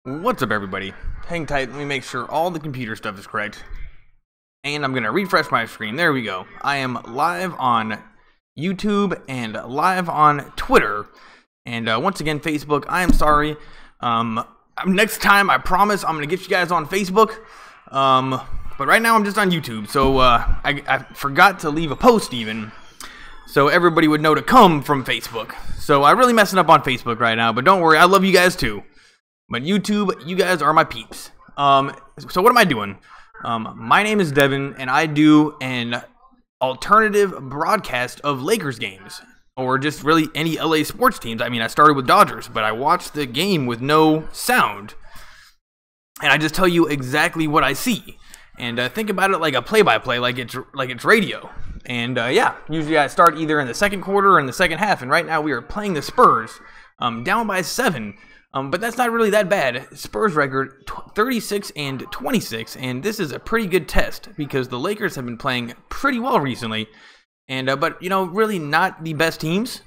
What's up, everybody? Hang tight, let me make sure all the computer stuff is correct. And I'm going to refresh my screen. There we go. I am live on YouTube and live on Twitter. And once again, Facebook, I am sorry. Next time, I promise, I'm going to get you guys on Facebook. But right now, I'm just on YouTube. So I forgot to leave a post even, so everybody would know to come from Facebook. So I'm really messing up on Facebook right now. But don't worry, I love you guys too. But YouTube, you guys are my peeps. So what am I doing? My name is Devin, and I do an alternative broadcast of Lakers games, or just really any LA sports teams. I mean, I started with Dodgers, but I watched the game with no sound, and I just tell you exactly what I see. And think about it like a play-by-play, like it's radio. And yeah, usually I start either in the second quarter or in the second half. And right now we are playing the Spurs, down by 7. But that's not really that bad. Spurs record 36-26, and this is a pretty good test because the Lakers have been playing pretty well recently, and but really not the best teams.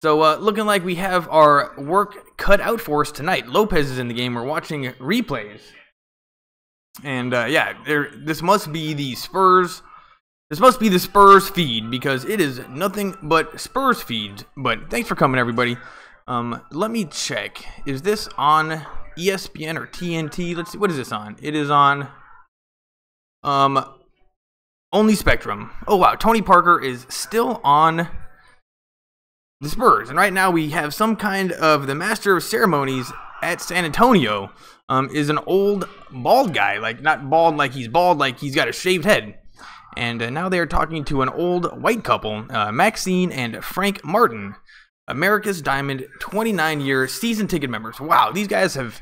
So looking like we have our work cut out for us tonight. Lopez is in the game. We're watching replays, and yeah, this must be the Spurs. This must be the Spurs feed because it is nothing but Spurs feeds. But thanks for coming, everybody. Let me check. Is this on ESPN or TNT? Let's see. What is this on? It is on, only Spectrum. Oh, wow. Tony Parker is still on the Spurs. And right now we have some kind of the master of ceremonies at San Antonio, is an old bald guy. Like, not bald like he's bald, like he's got a shaved head. And now they are talking to an old white couple, Maxine and Frank Martin. America's Diamond 29-year season ticket members. Wow, these guys have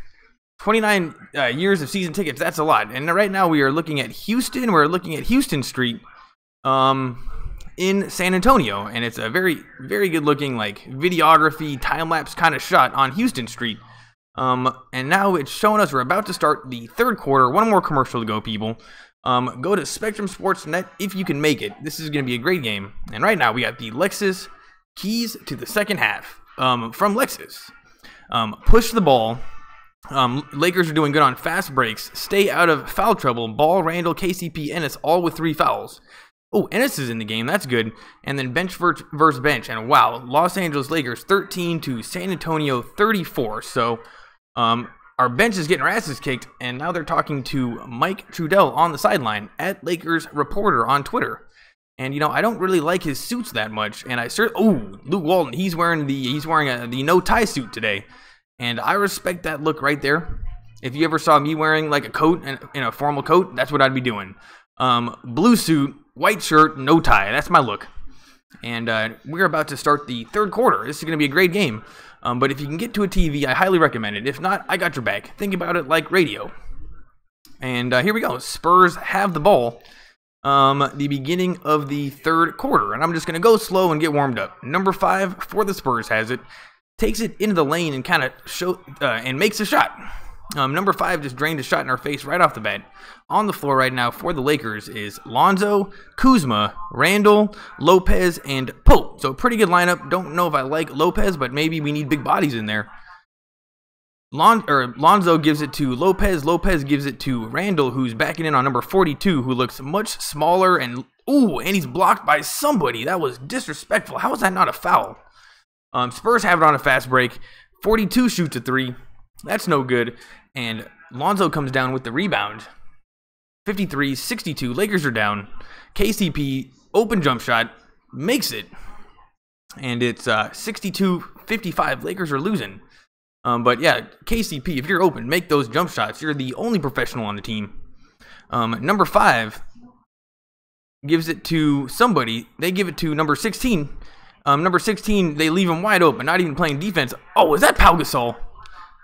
29 years of season tickets. That's a lot. And right now we are looking at Houston. We're looking at Houston Street in San Antonio. And it's a very, very good-looking, like, videography, time-lapse kind of shot on Houston Street. And now it's showing us we're about to start the third quarter. One more commercial to go, people. Go to Spectrum Sports Net if you can make it. This is going to be a great game. And right now we got the Lexus keys to the second half from Lexus. Push the ball. Lakers are doing good on fast breaks. Stay out of foul trouble. Ball, Randall, KCP, Ennis, all with 3 fouls. Oh, Ennis is in the game. That's good. And then bench versus bench. And wow, Los Angeles Lakers 13 to San Antonio 34. So our bench is getting our asses kicked. And now they're talking to Mike Trudell on the sideline at Lakers Reporter on Twitter. And I don't really like his suits that much. And Luke Walton, he's wearing the no tie suit today, and I respect that look right there. If you ever saw me wearing like a coat in a formal coat, that's what I'd be doing. Blue suit, white shirt, no tie. That's my look. And we're about to start the third quarter. This is going to be a great game. But if you can get to a TV, I highly recommend it. If not, I got your back. Think about it like radio. And here we go. Spurs have the ball. The beginning of the third quarter, and I'm just going to go slow and get warmed up. Number 5 for the Spurs has it, takes it into the lane and kind of and makes a shot. Number 5 just drained a shot in our face right off the bat. On the floor right now for the Lakers is Lonzo, Kuzma, Randall, Lopez, and Pope. So pretty good lineup. Don't know if I like Lopez, but maybe we need big bodies in there. Lonzo gives it to Lopez. Lopez gives it to Randall, who's backing in on number 42, who looks much smaller. And he's blocked by somebody. That was disrespectful. How is that not a foul? Spurs have it on a fast break. 42 shoots a 3. That's no good. And Lonzo comes down with the rebound. 53-62. Lakers are down. KCP, open jump shot, makes it. And it's 62-55. Lakers are losing. But yeah, KCP, if you're open, make those jump shots. You're the only professional on the team. Number 5 gives it to somebody. They give it to number 16. Number 16, they leave him wide open, not even playing defense. Oh, is that Pau Gasol?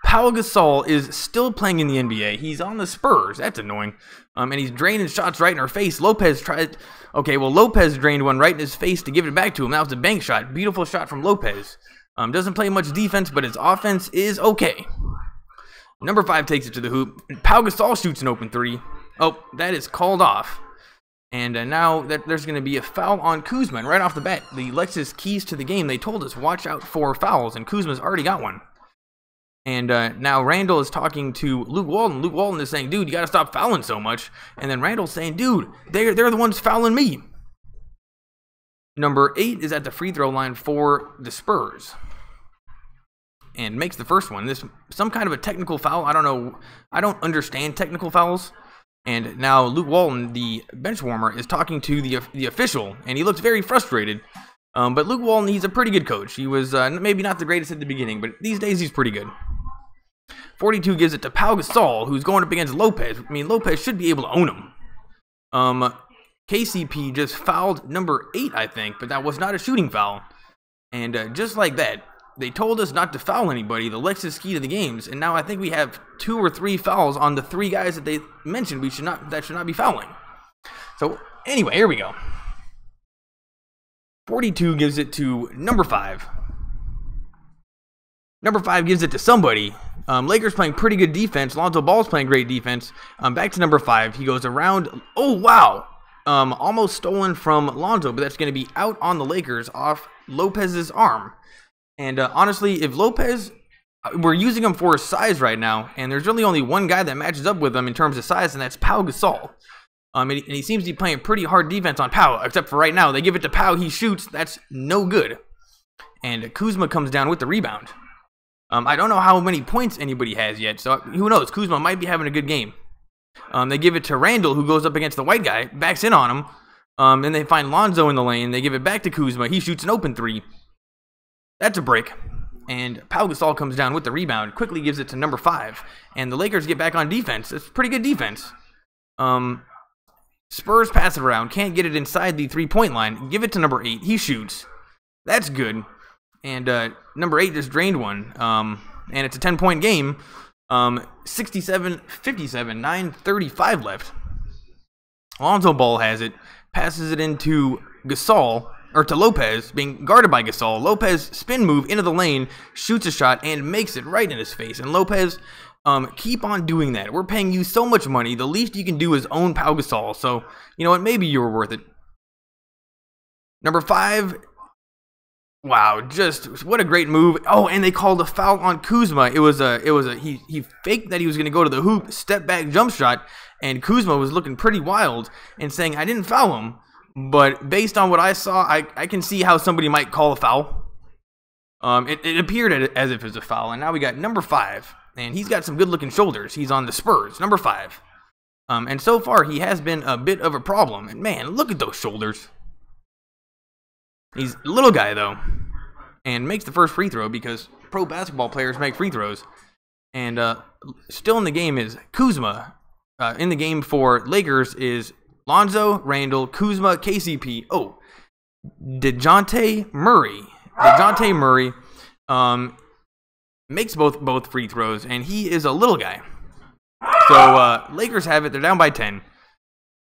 Pau Gasol is still playing in the NBA. He's on the Spurs. That's annoying. And he's draining shots right in our face. Lopez tried. Okay, well, Lopez drained one right in his face to give it back to him. That was a bank shot. Beautiful shot from Lopez. Doesn't play much defense, but his offense is okay. Number 5 takes it to the hoop. Pau Gasol shoots an open 3. Oh, that is called off. And now there's going to be a foul on Kuzma. And right off the bat, the Lexus keys to the game, they told us watch out for fouls, and Kuzma's already got one. And now Randall is talking to Luke Walton. Luke Walton is saying, dude, you got to stop fouling so much. And then Randall's saying, dude, they're the ones fouling me. Number 8 is at the free throw line for the Spurs. And makes the first one. This some kind of a technical foul. I don't know. I don't understand technical fouls. And now Luke Walton, the bench warmer, is talking to the official. And he looks very frustrated. But Luke Walton, he's a pretty good coach. He was maybe not the greatest at the beginning, but these days he's pretty good. 42 gives it to Pau Gasol, who's going up against Lopez. I mean, Lopez should be able to own him. KCP just fouled number 8, I think, but that was not a shooting foul. And just like that, they told us not to foul anybody, the Lexus key to the games, and now I think we have 2 or 3 fouls on the 3 guys that they mentioned that should not be fouling. So anyway, here we go. 42 gives it to number 5. Number 5 gives it to somebody. Lakers playing pretty good defense. Lonzo Ball's playing great defense. Back to number 5. He goes around. Oh, wow. Almost stolen from Lonzo, but that's going to be out on the Lakers off Lopez's arm. And honestly, if Lopez, we're using him for his size right now, and there's really only one guy that matches up with him in terms of size, and that's Pau Gasol. And he seems to be playing pretty hard defense on Pau, except for right now. They give it to Pau, he shoots. That's no good. And Kuzma comes down with the rebound. I don't know how many points anybody has yet, so who knows? Kuzma might be having a good game. They give it to Randall, who goes up against the white guy, backs in on him. Then they find Lonzo in the lane. They give it back to Kuzma. He shoots an open 3. That's a break. And Pau Gasol comes down with the rebound, quickly gives it to number 5. And the Lakers get back on defense. It's pretty good defense. Spurs pass it around, can't get it inside the 3-point line. Give it to number 8. He shoots. That's good. And number 8 just drained one. And it's a 10-point game. 67-57, 9:35 left. Lonzo Ball has it. Passes it into Gasol, or to Lopez, being guarded by Gasol. Lopez spin move into the lane, shoots a shot, and makes it right in his face. And Lopez, keep on doing that. We're paying you so much money. The least you can do is own Pau Gasol. So, you know what? Maybe you were worth it. Number 5. Wow, just what a great move. Oh, and they called a foul on Kuzma. He faked that he was going to go to the hoop, step back jump shot, and Kuzma was looking pretty wild and saying, I didn't foul him. But based on what I saw, I can see how somebody might call a foul. It appeared as if it was a foul. And now we got number 5. And he's got some good-looking shoulders. He's on the Spurs, number 5. And so far, he has been a bit of a problem. And man, look at those shoulders. He's a little guy, though. And makes the first free throw because pro basketball players make free throws. And still in the game is Kuzma. In the game for Lakers is Lonzo, Randall, Kuzma, KCP. Oh, DeJounte Murray. DeJounte Murray makes both free throws, and he is a little guy. So Lakers have it. They're down by 10.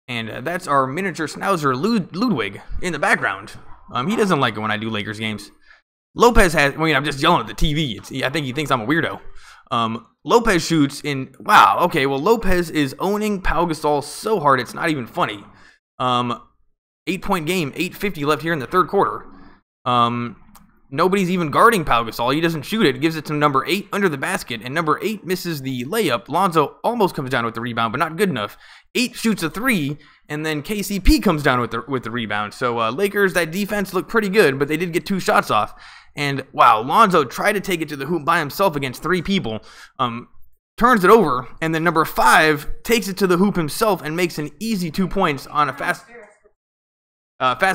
And that's our miniature schnauzer Ludwig in the background. He doesn't like it when I do Lakers games. Lopez has, I mean, I'm just yelling at the TV. I think he thinks I'm a weirdo. Lopez shoots in, wow, okay, well, Lopez is owning Pau Gasol so hard, it's not even funny. 8-point game, 8:50 left here in the third quarter. Nobody's even guarding Pau Gasol. He doesn't shoot it. Gives it to number 8 under the basket, and number 8 misses the layup. Lonzo almost comes down with the rebound, but not good enough. 8 shoots a 3, and then KCP comes down with the rebound. So Lakers, that defense looked pretty good, but they did get 2 shots off. And wow, Lonzo tried to take it to the hoop by himself against 3 people. Turns it over, and then number 5 takes it to the hoop himself and makes an easy 2 points on a fast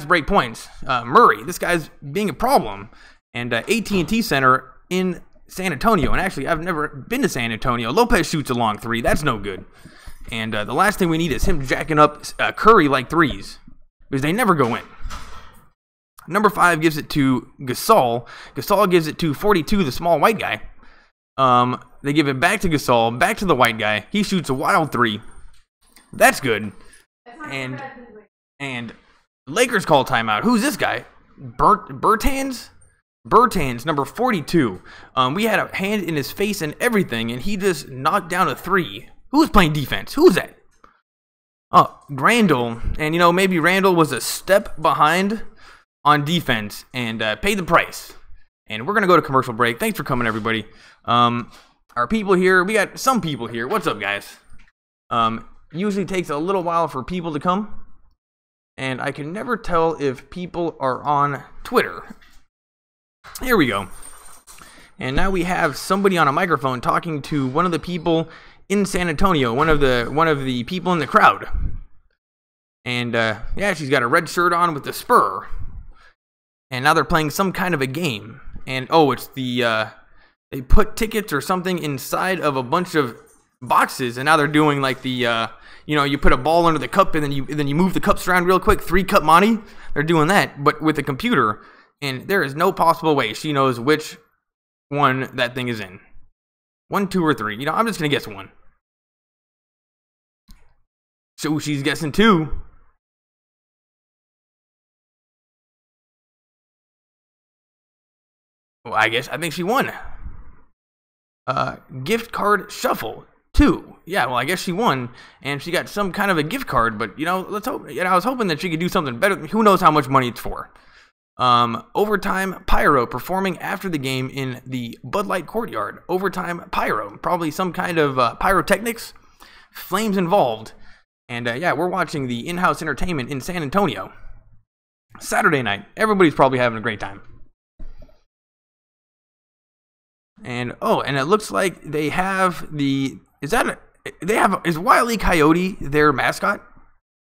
break points. Murray, this guy's being a problem. And AT&T Center in San Antonio. And actually, I've never been to San Antonio. Lopez shoots a long 3. That's no good. And the last thing we need is him jacking up Curry like 3s. Because they never go in. Number 5 gives it to Gasol. Gasol gives it to 42, the small white guy. They give it back to Gasol, back to the white guy. He shoots a wild 3. That's good. And Lakers call timeout. Who's this guy? Bertans? Bertans, number 42. We had a hand in his face and everything, and he just knocked down a 3. Who's playing defense? Who's that? Oh, Randall. And, you know, maybe Randall was a step behind on defense and paid the price. And we're going to go to commercial break. Thanks for coming, everybody. our people here. We got some people here. What's up, guys? Usually takes a little while for people to come, and I can never tell if people are on Twitter. Here we go. And now we have somebody on a microphone talking to one of the people in San Antonio, one of the people in the crowd. And yeah, she's got a red shirt on with the Spur. And now they're playing some kind of a game. And oh, it's the they put tickets or something inside of a bunch of boxes, and now they're doing like the you know, you put a ball under the cup and then you move the cups around real quick, 3-cup money. They're doing that, but with a computer, and there is no possible way she knows which one that thing is in. 1, 2, or 3. You know, I'm just gonna guess 1. So she's guessing 2. Well, I think she won. Gift card shuffle 2. Yeah, well, I guess she won, and she got some kind of a gift card. But you know, let's hope. You know, I was hoping that she could do something better. Who knows how much money it's for? Overtime pyro performing after the game in the Bud Light courtyard. Overtime pyro, probably some kind of pyrotechnics, flames involved. And yeah, we're watching the in-house entertainment in San Antonio. Saturday night. Everybody's probably having a great time. And oh, and it looks like they have the is Wile E. Coyote their mascot?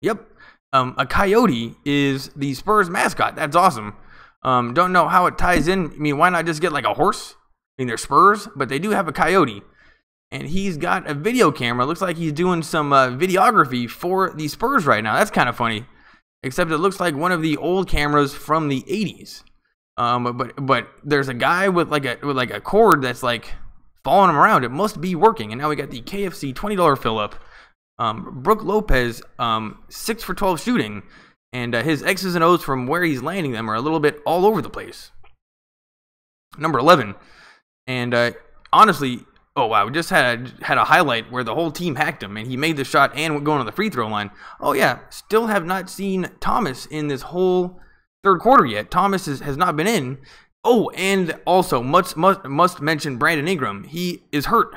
Yep. A coyote is the Spurs mascot. That's awesome. Don't know how it ties in. I mean, why not just get like a horse? I mean, they're Spurs, but they do have a coyote. And he's got a video camera. Looks like he's doing some videography for the Spurs right now. That's kind of funny. Except it looks like one of the old cameras from the 80s. But there's a guy with like a cord that's like following him around. It must be working. And now we got the KFC $20 fill up. Brook Lopez, 6 for 12 shooting, and his X's and O's from where he's landing them are a little bit all over the place. Number 11, and honestly, oh wow, we just had a highlight where the whole team hacked him, and he made the shot and going on the free throw line. Oh yeah, still have not seen Thomas in this whole third quarter yet. Thomas has not been in. Oh, and also must mention Brandon Ingram. He is hurt.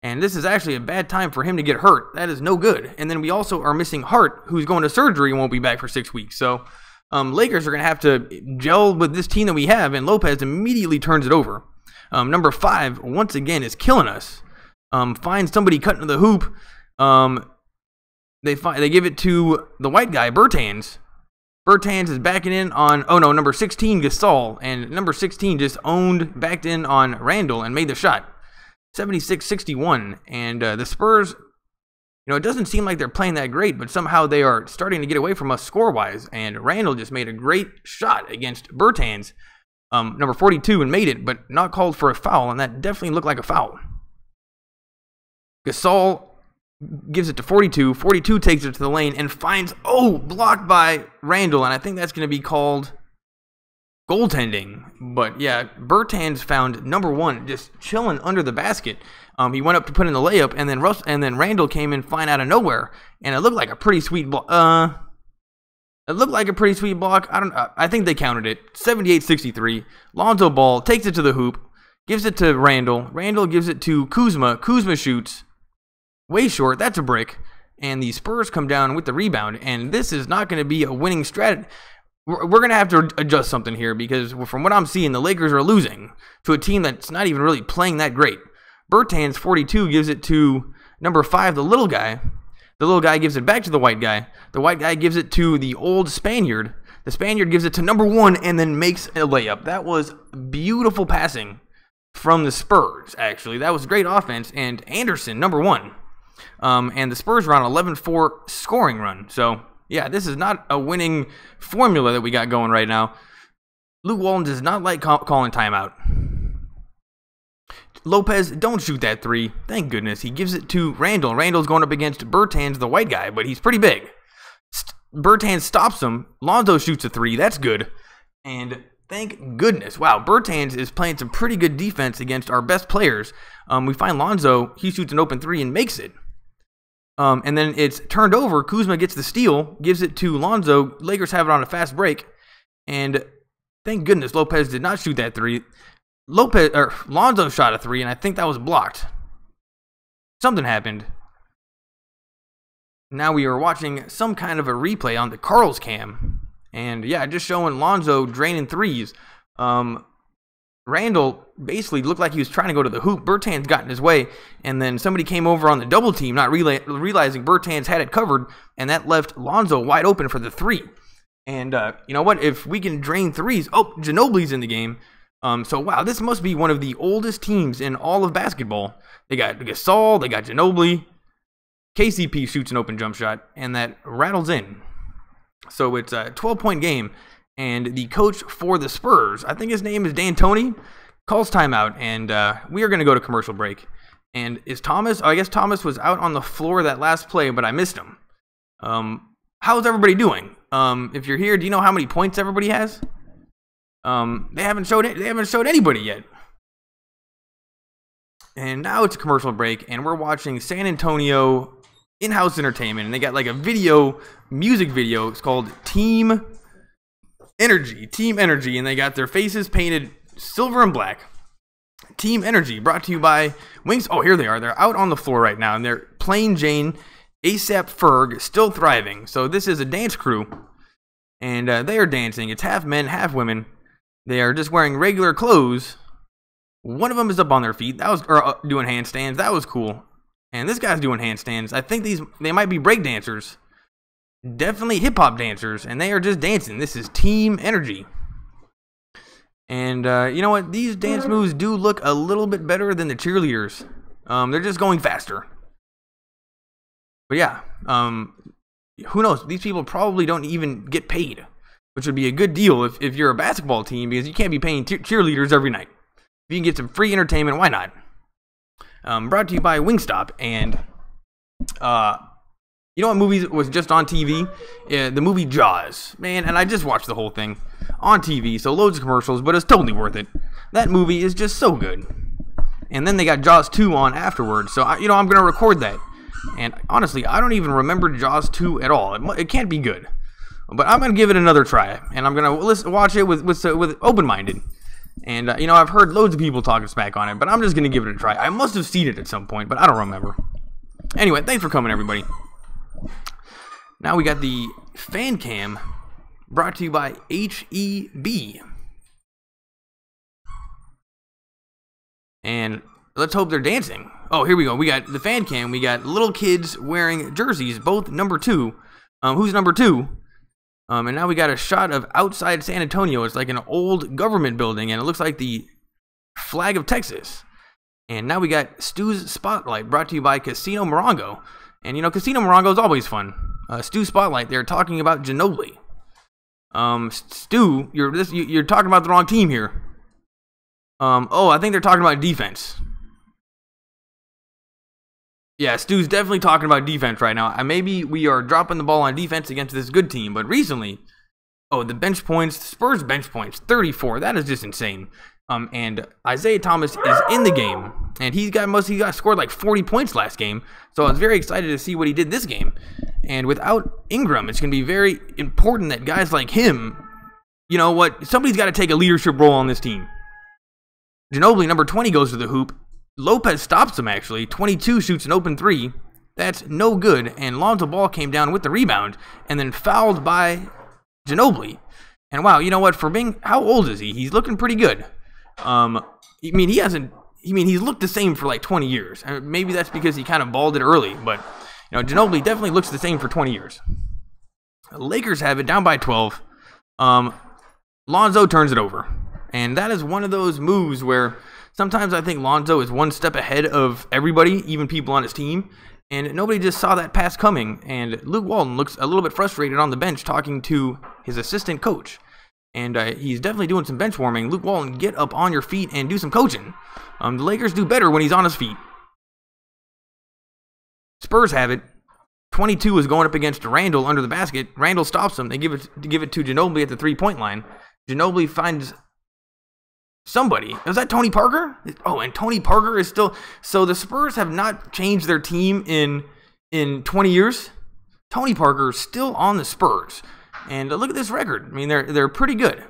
And this is actually a bad time for him to get hurt. That is no good. And then we also are missing Hart, who's going to surgery and won't be back for 6 weeks. So Lakers are going to have to gel with this team that we have, and Lopez immediately turns it over. Number 5, once again, is killing us. Finds somebody cutting the hoop. They give it to the white guy, Bertans. Bertans is backing in on, oh no, number 16, Gasol. And number 16 just backed in on Randall and made the shot. 76-61, and the Spurs, you know, it doesn't seem like they're playing that great, but somehow they are starting to get away from us score-wise, and Randall just made a great shot against Bertans, number 42, and made it, but not called for a foul, and that definitely looked like a foul. Gasol gives it to 42, 42 takes it to the lane, and finds, oh, blocked by Randall, and I think that's going to be called goaltending. But yeah, Bertans found number 1 just chilling under the basket. He went up to put in the layup, and then Randall came in fine out of nowhere, and it looked like a pretty sweet block. I think they counted it. 78-63. Lonzo Ball takes it to the hoop, gives it to Randall. Randall gives it to Kuzma. Kuzma shoots way short. That's a brick. And the Spurs come down with the rebound, and this is not going to be a winning strategy. We're going to have to adjust something here, because from what I'm seeing, the Lakers are losing to a team that's not even really playing that great. Bertans, 42, gives it to number 5, the little guy. The little guy gives it back to the white guy. The white guy gives it to the old Spaniard. The Spaniard gives it to number 1 and then makes a layup. That was beautiful passing from the Spurs, actually. That was great offense. And Anderson, number 1. And the Spurs are on an 11-4 scoring run. So yeah, this is not a winning formula that we got going right now. Luke Walton does not like calling timeout. Lopez, don't shoot that 3. Thank goodness. He gives it to Randall. Randall's going up against Bertans, the white guy, but he's pretty big. Bertans stops him. Lonzo shoots a 3. That's good. And thank goodness. Wow, Bertans is playing some pretty good defense against our best players. We find Lonzo. He shoots an open 3 and makes it. And then it's turned over. Kuzma gets the steal, gives it to Lonzo. Lakers have it on a fast break. And thank goodness Lopez did not shoot that 3. Lonzo shot a three, and I think that was blocked. Something happened. Now we are watching some kind of a replay on the Carl's cam. And yeah, just showing Lonzo draining threes. Randall basically looked like he was trying to go to the hoop. Bertans got in his way, and then somebody came over on the double team, not realizing Bertans had it covered, and that left Lonzo wide open for the three. And you know what? If we can drain threes, oh, Ginobili's in the game. So wow, this must be one of the oldest teams in all of basketball. They got Gasol, they got Ginobili. KCP shoots an open jump shot, and that rattles in. So it's a 12-point game. And the coach for the Spurs, I think his name is D'Antoni, calls timeout, and we are going to go to commercial break. And is Thomas? Oh, I guess Thomas was out on the floor that last play, but I missed him. How's everybody doing? If you're here, do you know how many points everybody has? They haven't showed anybody yet. And now it's a commercial break, and we're watching San Antonio in-house entertainment, and they got like a music video. It's called Team Energy, and they got their faces painted silver and black. Team Energy, brought to you by Wings. Oh, here they are. They're out on the floor right now, and they're Plain Jane, ASAP Ferg, still thriving. So this is a dance crew, and they are dancing. It's half men, half women. They are just wearing regular clothes. One of them is up on their feet. That was doing handstands. That was cool. And this guy's doing handstands. I think they might be break dancers. Definitely hip-hop dancers, and they are just dancing. This is Team Energy. And you know what? These dance moves do look a little bit better than the cheerleaders. They're just going faster. But yeah, who knows? These people probably don't even get paid, which would be a good deal if you're a basketball team, because you can't be paying cheerleaders every night. If you can get some free entertainment, why not? Brought to you by Wingstop, and you know what movie was just on TV? The movie Jaws. Man, and I just watched the whole thing on TV, so loads of commercials, but it's totally worth it. That movie is just so good. And then they got Jaws 2 on afterwards, so I'm going to record that. And honestly, I don't even remember Jaws 2 at all. It can't be good. But I'm going to give it another try, and I'm going to watch it with open-minded. And, I've heard loads of people talking smack on it, but I'm just going to give it a try. I must have seen it at some point, but I don't remember. Anyway, thanks for coming, everybody. Now we got the fan cam, brought to you by HEB. And let's hope they're dancing. Oh, here we go. We got the fan cam. We got little kids wearing jerseys, both number 2. Who's number 2? And now we got a shot of outside San Antonio. It's like an old government building, and it looks like the flag of Texas. And now we got Stu's Spotlight, brought to you by Casino Morongo. And, Casino Morongo is always fun. Stu Spotlight, they're talking about Ginobili. Stu, you're talking about the wrong team here. I think they're talking about defense. Yeah, Stu's definitely talking about defense right now. Maybe we are dropping the ball on defense against this good team, but recently, the bench points, Spurs bench points, 34. That is just insane. And Isaiah Thomas is in the game, and he got scored like 40 points last game. So I was very excited to see what he did this game. And without Ingram, it's going to be very important that guys like him, somebody's got to take a leadership role on this team. Ginobili, number 20, goes to the hoop. Lopez stops him, actually. 22 shoots an open 3. That's no good. And Lonzo Ball came down with the rebound and then fouled by Ginobili. And wow, you know what? How old is he? He's looking pretty good. He's looked the same for like 20 years. Maybe that's because he kind of balded early, but Ginobili definitely looks the same for 20 years. The Lakers have it down by 12. Lonzo turns it over. And that is one of those moves where sometimes I think Lonzo is one step ahead of everybody, even people on his team. And nobody just saw that pass coming. And Luke Walton looks a little bit frustrated on the bench talking to his assistant coach. And he's definitely doing some bench warming. Luke Walton, get up on your feet and do some coaching. The Lakers do better when he's on his feet. Spurs have it. 22 is going up against Randall under the basket. Randall stops him. They give it to Ginobili at the three-point line. Ginobili finds somebody. Was that Tony Parker? Oh, and Tony Parker is still... So the Spurs have not changed their team in 20 years. Tony Parker is still on the Spurs. And look at this record. I mean, they're pretty good.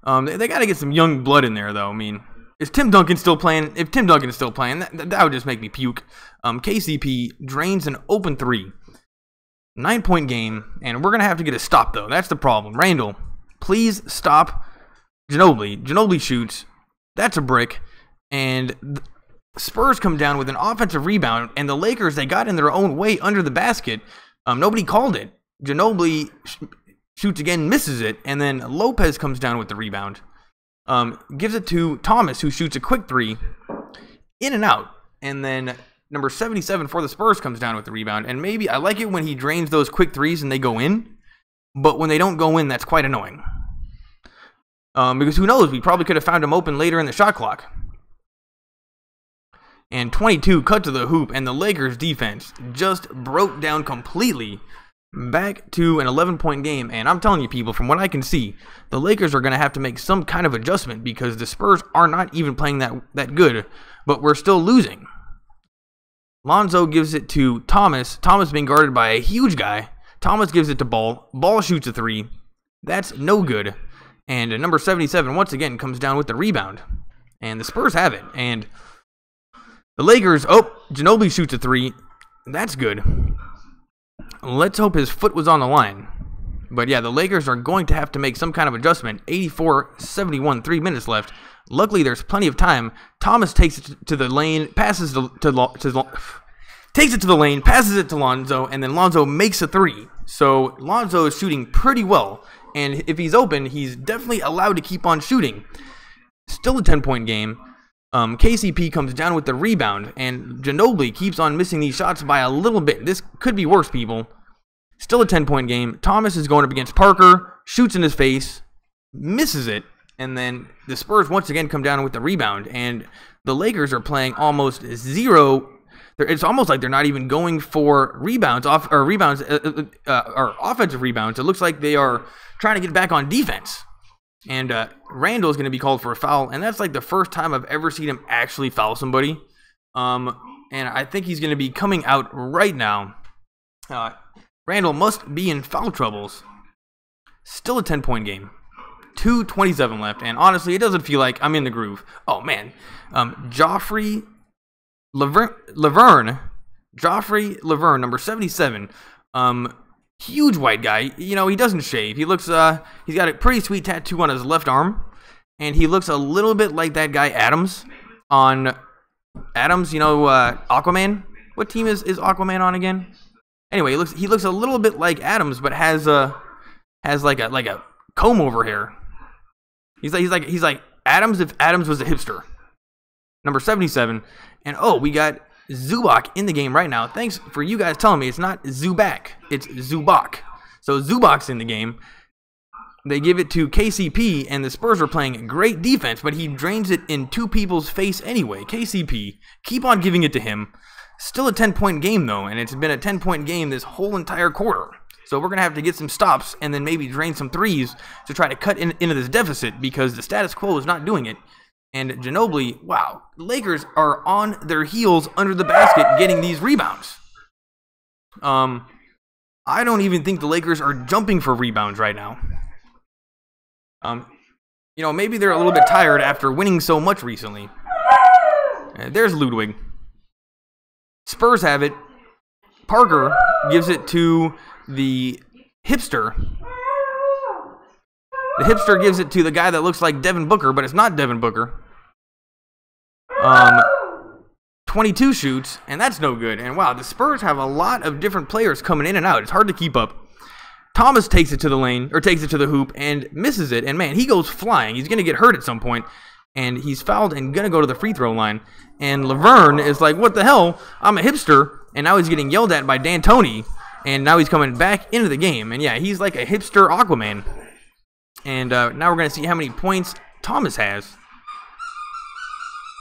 They got to get some young blood in there, though. I mean, is Tim Duncan still playing? If Tim Duncan is still playing, that would just make me puke. KCP drains an open 3. 9-point game, and we're going to have to get a stop, though. That's the problem. Randall, please stop Ginobili. Ginobili shoots. That's a brick. And the Spurs come down with an offensive rebound, and the Lakers, they got in their own way under the basket. Nobody called it. Ginobili shoots again, misses it, and then Lopez comes down with the rebound. Gives it to Thomas, who shoots a quick 3. In and out. And then number 77 for the Spurs comes down with the rebound. And maybe I like it when he drains those quick 3s and they go in. But when they don't go in, that's quite annoying. Because who knows, we probably could have found him open later in the shot clock. And 22 cut to the hoop, and the Lakers defense just broke down completely. Back to an 11-point game, and I'm telling you people, from what I can see, the Lakers are going to have to make some kind of adjustment because the Spurs are not even playing that good, but we're still losing. Lonzo gives it to Thomas. Thomas being guarded by a huge guy. Thomas gives it to Ball. Ball shoots a 3. That's no good. And number 77 once again comes down with the rebound. And the Spurs have it. And the Lakers, Ginobili shoots a 3. That's good. Let's hope his foot was on the line. But yeah, the Lakers are going to have to make some kind of adjustment. 84-71, 3 minutes left. Luckily, there's plenty of time. Thomas takes it to the lane, passes takes it to the lane, passes it to Lonzo, and then Lonzo makes a 3. So Lonzo is shooting pretty well. And if he's open, he's definitely allowed to keep on shooting. Still a 10-point game. KCP comes down with the rebound, and Ginobili keeps on missing these shots by a little bit. This could be worse, people. Still a 10-point game. Thomas is going up against Parker, shoots in his face, misses it, and then the Spurs once again come down with the rebound, and the Lakers are playing almost 0. It's almost like they're not even going for rebounds, or offensive rebounds. It looks like they are trying to get back on defense. And Randall is going to be called for a foul, and that's like the first time I've ever seen him actually foul somebody. And I think he's going to be coming out right now. Randall must be in foul troubles. Still a 10-point game. 2:27 left, and honestly, it doesn't feel like I'm in the groove. Oh, man. Joffrey Laverne, number 77, huge white guy. You know, he doesn't shave. He looks, he's got a pretty sweet tattoo on his left arm, and he looks a little bit like that guy Adams on Adams, you know, Aquaman. What team is Aquaman on again? Anyway, he looks a little bit like Adams, but has like a comb over hair. He's like Adams if Adams was a hipster. Number 77, and we got Zubac in the game right now. Thanks for you guys telling me it's not Zubac, it's Zubac. So Zubac's in the game. They give it to KCP, and the Spurs are playing great defense, but he drains it in 2 people's face anyway. KCP, keep on giving it to him. Still a 10-point game, though, and it's been a 10-point game this whole entire quarter. So we're going to have to get some stops and then maybe drain some 3s to try to cut into this deficit because the status quo is not doing it. And Ginobili, wow, the Lakers are on their heels under the basket getting these rebounds. I don't even think the Lakers are jumping for rebounds right now. You know, maybe they're a little bit tired after winning so much recently. There's Ludwig. Spurs have it. Parker gives it to the hipster. The hipster gives it to the guy that looks like Devin Booker, but it's not Devin Booker. 22 shoots, and that's no good. And wow, the Spurs have a lot of different players coming in and out. It's hard to keep up. Thomas takes it to the lane, or takes it to the hoop, and misses it. And man, he goes flying. He's going to get hurt at some point. And he's fouled and going to go to the free throw line. And Laverne is like, what the hell? I'm a hipster. And now he's getting yelled at by D'Antoni. And now he's coming back into the game. And yeah, he's like a hipster Aquaman. And now we're going to see how many points Thomas has.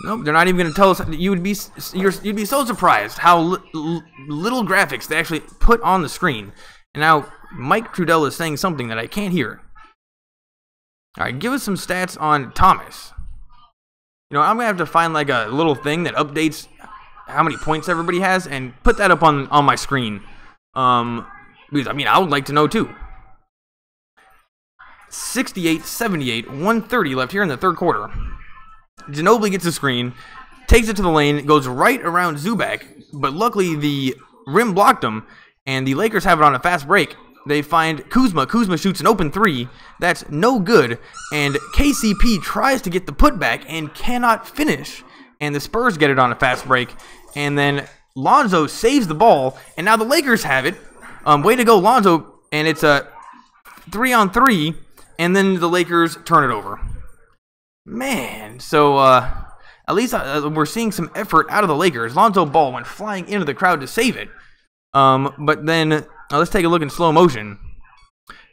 Nope, they're not even going to tell us. You'd be so surprised how little graphics they actually put on the screen. And now Mike Trudell is saying something that I can't hear. All right, give us some stats on Thomas. You know, I'm going to have to find like a little thing that updates how many points everybody has and put that up on my screen. Because, I mean, I would like to know too. 68-78, 1:30 left here in the third quarter. Ginobili gets a screen, takes it to the lane, goes right around Zubac, but luckily the rim blocked him, and the Lakers have it on a fast break. They find Kuzma. Kuzma shoots an open three. That's no good, and KCP tries to get the putback and cannot finish, and the Spurs get it on a fast break, and then Lonzo saves the ball, and now the Lakers have it. Way to go, Lonzo, and it's a 3-on-3, and then the Lakers turn it over. Man, so at least we're seeing some effort out of the Lakers. Lonzo Ball went flying into the crowd to save it. But then, let's take a look in slow motion.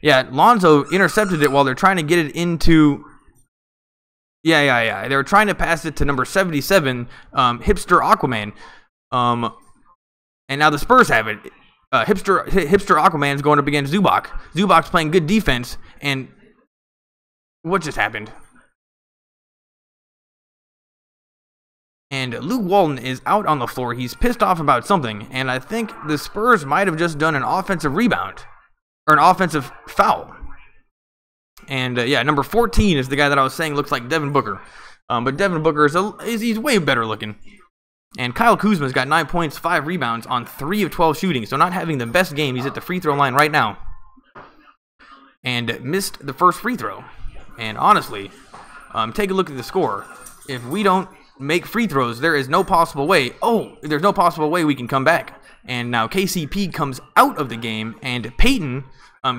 Yeah, Lonzo intercepted it while they're trying to get it into... Yeah. They were trying to pass it to number 77, Hipster Aquaman. And now the Spurs have it. Hipster Aquaman's going up against Zubac. Zubac's playing good defense, and what just happened? And Luke Walton is out on the floor. He's pissed off about something, and I think the Spurs might have just done an offensive rebound, or an offensive foul. And yeah, number 14 is the guy that I was saying looks like Devin Booker. But Devin Booker he's way better looking. And Kyle Kuzma's got 9 points, 5 rebounds on 3 of 12 shooting. So not having the best game. He's at the free throw line right now. And missed the first free throw. And honestly, take a look at the score. If we don't make free throws, there is no possible way. There's no possible way we can come back. And now KCP comes out of the game. And Peyton,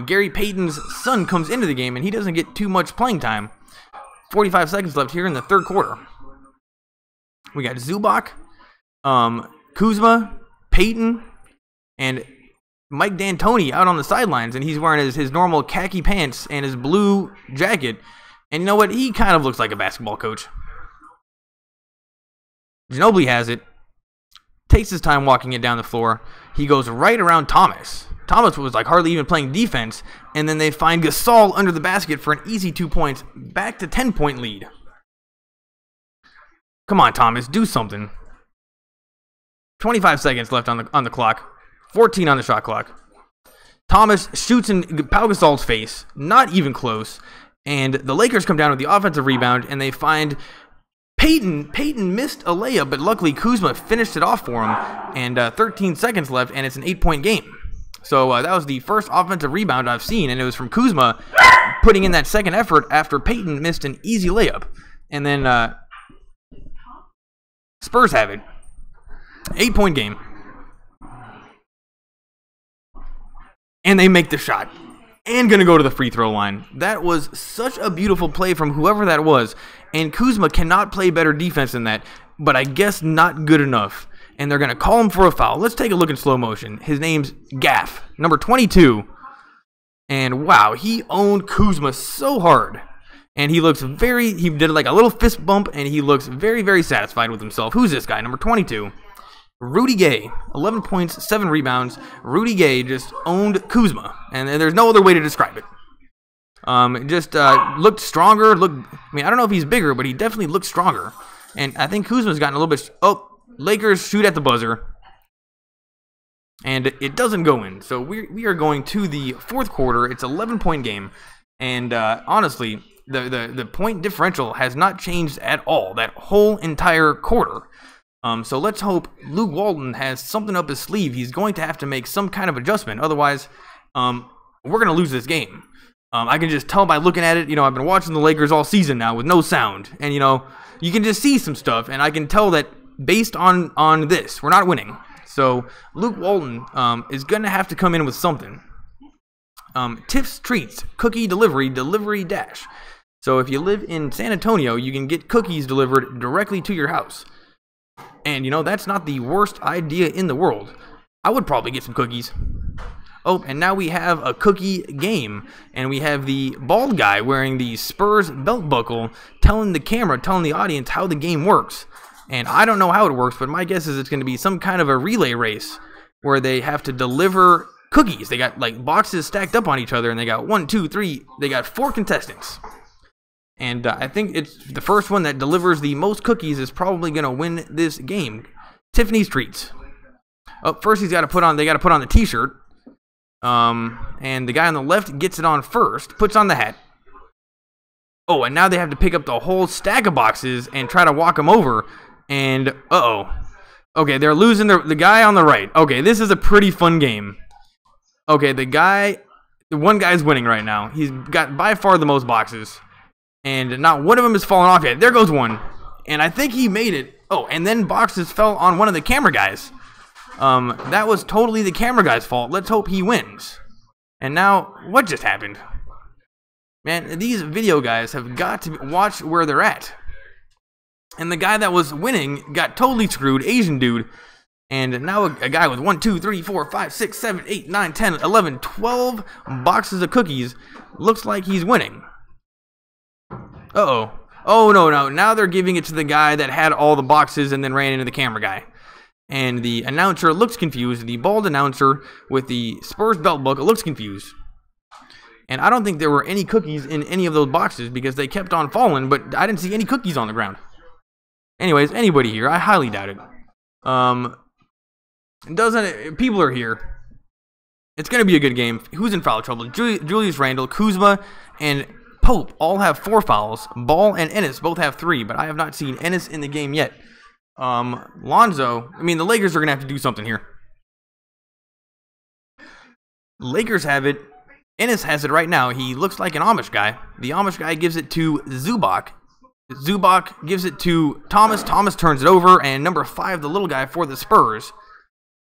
Gary Payton's son, comes into the game. And he doesn't get too much playing time. 45 seconds left here in the third quarter. We got Zubac, Kuzma, Peyton, and Mike D'Antoni out on the sidelines, and he's wearing his normal khaki pants and his blue jacket. And you know what? He kind of looks like a basketball coach. Ginobili has it, takes his time walking it down the floor. He goes right around Thomas. Thomas was like hardly even playing defense, and then they find Gasol under the basket for an easy 2 points, back to 10-point lead. Come on, Thomas, do something. 25 seconds left on the clock. 14 on the shot clock. Thomas shoots in Pau Gasol's face. Not even close. And the Lakers come down with the offensive rebound, and they find Peyton. Peyton missed a layup, but luckily Kuzma finished it off for him. And 13 seconds left, and it's an 8-point game. So that was the first offensive rebound I've seen, and it was from Kuzma putting in that second effort after Peyton missed an easy layup. And then Spurs have it. 8-point game. And they make the shot. And going to go to the free throw line. That was such a beautiful play from whoever that was. And Kuzma cannot play better defense than that. But I guess not good enough. And they're going to call him for a foul. Let's take a look in slow motion. His name's Gaff, number 22. And wow, he owned Kuzma so hard. And he did like a little fist bump, and he looks very, very satisfied with himself. Who's this guy? Number 22. Rudy Gay, 11 points, 7 rebounds. Rudy Gay just owned Kuzma, and there's no other way to describe it. Looked stronger. I don't know if he's bigger, but he definitely looked stronger. And I think Kuzma's gotten a little bit... Lakers shoot at the buzzer. And it doesn't go in. So we are going to the fourth quarter. It's an 11-point game. And honestly, the point differential has not changed at all that whole entire quarter. So let's hope Luke Walton has something up his sleeve. He's going to have to make some kind of adjustment. Otherwise, we're going to lose this game. I can just tell by looking at it. I've been watching the Lakers all season now with no sound. And, you can just see some stuff. And I can tell that based on this, we're not winning. So Luke Walton is going to have to come in with something. Tips Treats, cookie delivery dash. So if you live in San Antonio, you can get cookies delivered directly to your house. And, that's not the worst idea in the world. I would probably get some cookies. Oh, and now we have a cookie game. And we have the bald guy wearing the Spurs belt buckle telling the audience how the game works. And I don't know how it works, but my guess is it's going to be some kind of a relay race where they have to deliver cookies. They got, like, boxes stacked up on each other, and they got 1, 2, 3. They got 4 contestants. And I think it's the first one that delivers the most cookies is probably going to win this game. Tiffany's Treats. First they got to put on the t-shirt. And the guy on the left gets it on first, puts on the hat. Oh, and now they have to pick up the whole stack of boxes and try to walk them over. And, uh-oh. Okay, they're losing the guy on the right. Okay, this is a pretty fun game. Okay, the one guy's winning right now. He's got by far the most boxes. And not one of them has fallen off yet. There goes one. And I think he made it. Oh, and then boxes fell on one of the camera guys. That was totally the camera guy's fault. Let's hope he wins. And now, what just happened? Man, these video guys have got to watch where they're at. And the guy that was winning got totally screwed, Asian dude. And now a guy with 1, 2, 3, 4, 5, 6, 7, 8, 9, 10, 11, 12 boxes of cookies. Looks like he's winning. Uh-oh. Oh, no. Now they're giving it to the guy that had all the boxes and then ran into the camera guy. And the announcer looks confused. The bald announcer with the Spurs belt buckle looks confused. And I don't think there were any cookies in any of those boxes because they kept on falling, but I didn't see any cookies on the ground. Anyways, anybody here? I highly doubt it. People are here. It's going to be a good game. Who's in foul trouble? Julius Randle, Kuzma, and Pope all have 4 fouls. Ball and Ennis both have 3, but I have not seen Ennis in the game yet. Lonzo, the Lakers are going to have to do something here. Lakers have it. Ennis has it right now. He looks like an Amish guy. The Amish guy gives it to Zubac. Zubac gives it to Thomas. Thomas turns it over, and number 5, the little guy for the Spurs,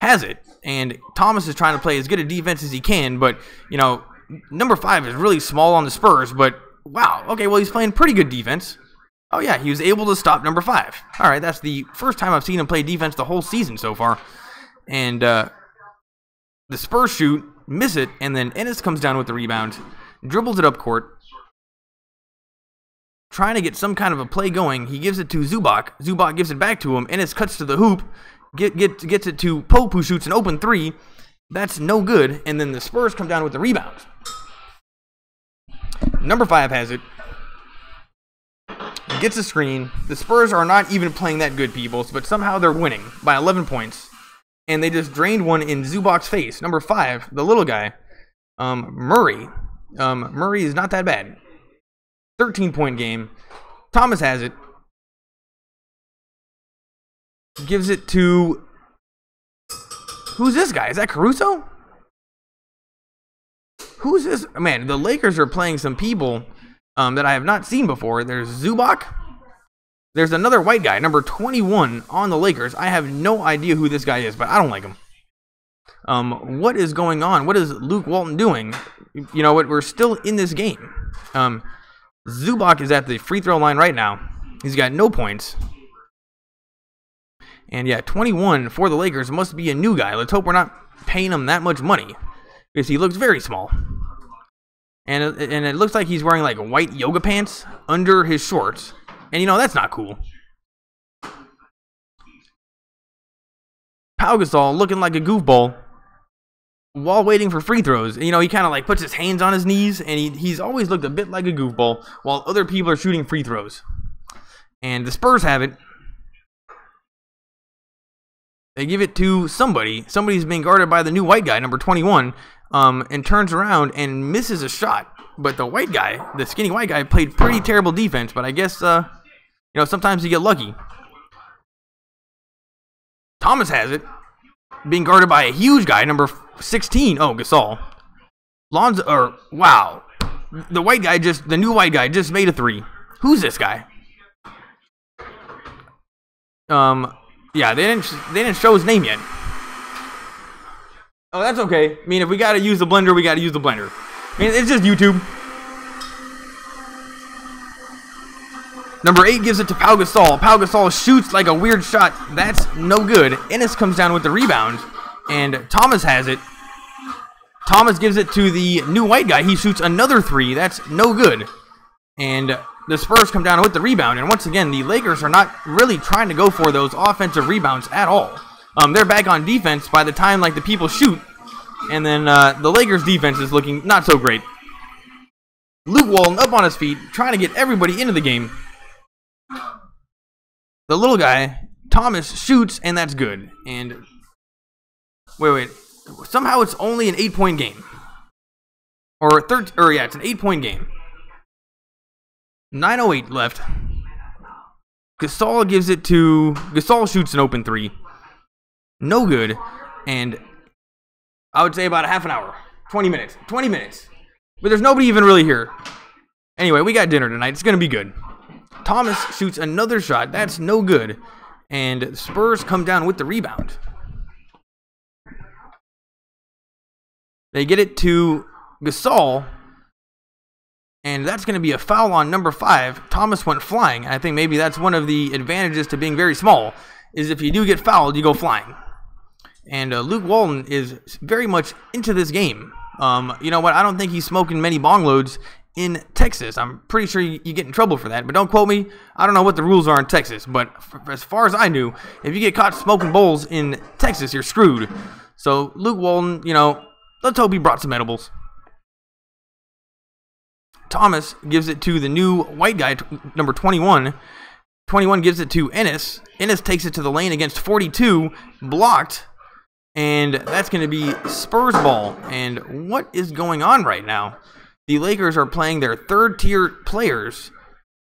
has it. And Thomas is trying to play as good a defense as he can, but, number 5 is really small on the Spurs, but, wow. Okay, well, he's playing pretty good defense. Oh, yeah, he was able to stop number 5. All right, that's the first time I've seen him play defense the whole season so far. And the Spurs shoot, miss it, and then Ennis comes down with the rebound, dribbles it up court, trying to get some kind of a play going. He gives it to Zubac. Zubac gives it back to him. Ennis cuts to the hoop, gets it to Pope, who shoots an open 3. That's no good, and then the Spurs come down with the rebound. Number 5 has it. Gets a screen. The Spurs are not even playing that good, people, but somehow they're winning by 11 points. And they just drained one in Zubac's face. Number 5, the little guy, Murray. Murray is not that bad. 13-point game. Thomas has it. Gives it to... Who's this guy? Is that Caruso? Who's this? Man, the Lakers are playing some people that I have not seen before. There's Zubac. There's another white guy, number 21 on the Lakers. I have no idea who this guy is, but I don't like him. What is going on? What is Luke Walton doing? You know what? We're still in this game. Zubac is at the free throw line right now. He's got no points. And yeah, 21 for the Lakers must be a new guy. Let's hope we're not paying him that much money, because he looks very small. And it looks like he's wearing like white yoga pants under his shorts. And, that's not cool. Pau Gasol looking like a goofball while waiting for free throws. He kind of like puts his hands on his knees, and he's always looked a bit like a goofball while other people are shooting free throws. And the Spurs have it. They give it to somebody. Somebody's being guarded by the new white guy, number 21, and turns around and misses a shot. But the white guy, the skinny white guy, played pretty terrible defense, but I guess... sometimes you get lucky. Thomas has it. Being guarded by a huge guy, number 16. Oh, Gasol. Wow. The new white guy just made a 3. Who's this guy? Yeah, they didn't show his name yet. Oh, that's okay. If we gotta use the blender, we gotta use the blender. It's just YouTube. Number 8 gives it to Pau Gasol. Pau Gasol shoots like a weird shot. That's no good. Ennis comes down with the rebound, and Thomas has it. Thomas gives it to the new white guy. He shoots another 3. That's no good. And the Spurs come down with the rebound. And once again, the Lakers are not really trying to go for those offensive rebounds at all. They're back on defense by the time the people shoot. And then the Lakers' defense is looking not so great. Luke Walton up on his feet, trying to get everybody into the game. The little guy, Thomas, shoots, and that's good. And wait. Somehow it's only an 8-point game. It's an 8-point game. 9:08 left. Gasol shoots an open three. No good. And I would say about a half an hour. 20 minutes. 20 minutes. But there's nobody even really here. Anyway, we got dinner tonight. It's going to be good. Thomas shoots another shot. That's no good. And Spurs come down with the rebound. They get it to Gasol. And that's going to be a foul on number 5. Thomas went flying. I think maybe that's one of the advantages to being very small, is if you do get fouled, you go flying. And Luke Walton is very much into this game. You know what? I don't think he's smoking many bong loads in Texas. I'm pretty sure you get in trouble for that, but don't quote me. I don't know what the rules are in Texas, but as far as I knew, if you get caught smoking bowls in Texas, you're screwed. So Luke Walton, you know, let's hope he brought some edibles. Thomas gives it to the new white guy, number 21. 21 gives it to Ennis. Ennis takes it to the lane against 42, blocked, and that's going to be Spurs ball. And what is going on right now? The Lakers are playing their third-tier players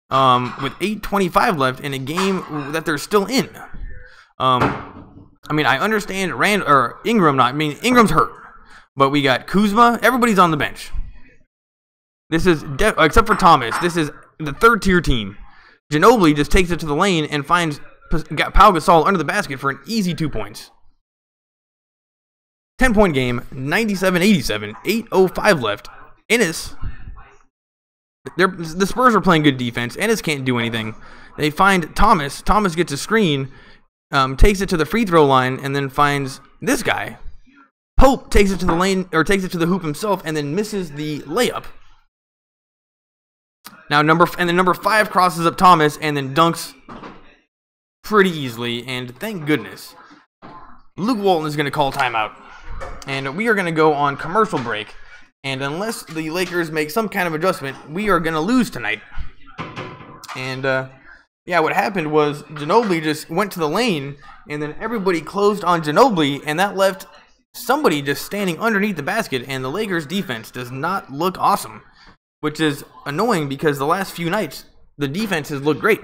with 8:25 left in a game that they're still in. I mean, I understand Ingram's hurt, but we got Kuzma. Everybody's on the bench. This is, except for Thomas, this is the third-tier team. Ginobili just takes it to the lane and finds Pau Gasol under the basket for an easy 2 points. 10-point game, 97-87, 8:05 left. Ennis, the Spurs are playing good defense. Ennis can't do anything. They find Thomas. Thomas gets a screen, takes it to the free throw line, and then finds this guy. Pope takes it to the lane, or takes it to the hoop himself, and then misses the layup. Now number 5 crosses up Thomas and then dunks pretty easily, and thank goodness. Luke Walton is going to call timeout, and we are going to go on commercial break. And unless the Lakers make some kind of adjustment, we are going to lose tonight. And yeah, what happened was Ginobili just went to the lane, and then everybody closed on Ginobili, and that left somebody just standing underneath the basket, and the Lakers defense does not look awesome. Which is annoying because the last few nights, the defense has looked great.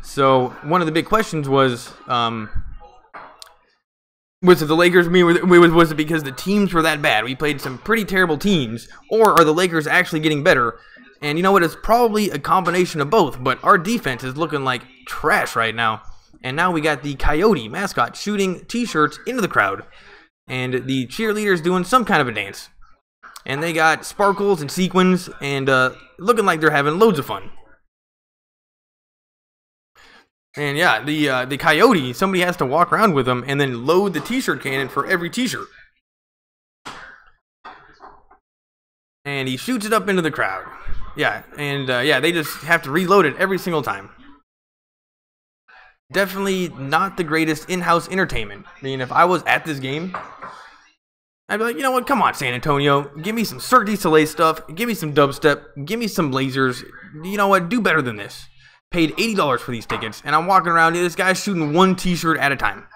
So one of the big questions was it the Lakers? Was it because the teams were that bad? We played some pretty terrible teams, or are the Lakers actually getting better? And you know what? It's probably a combination of both, but our defense is looking like trash right now. And now we got the Coyote mascot shooting t-shirts into the crowd, and the cheerleaders doing some kind of a dance. And they got sparkles and sequins, and looking like they're having loads of fun. And yeah, the Coyote, somebody has to walk around with them and then load the t-shirt cannon for every t-shirt. And he shoots it up into the crowd. Yeah, and yeah, they just have to reload it every single time. Definitely not the greatest in-house entertainment. I mean, if I was at this game, I'd be like, you know what, come on, San Antonio. Give me some Cirque du Soleil stuff. Give me some dubstep. Give me some lasers. You know what, do better than this. Paid $80 for these tickets, and I'm walking around, this guy's shooting one t-shirt at a time.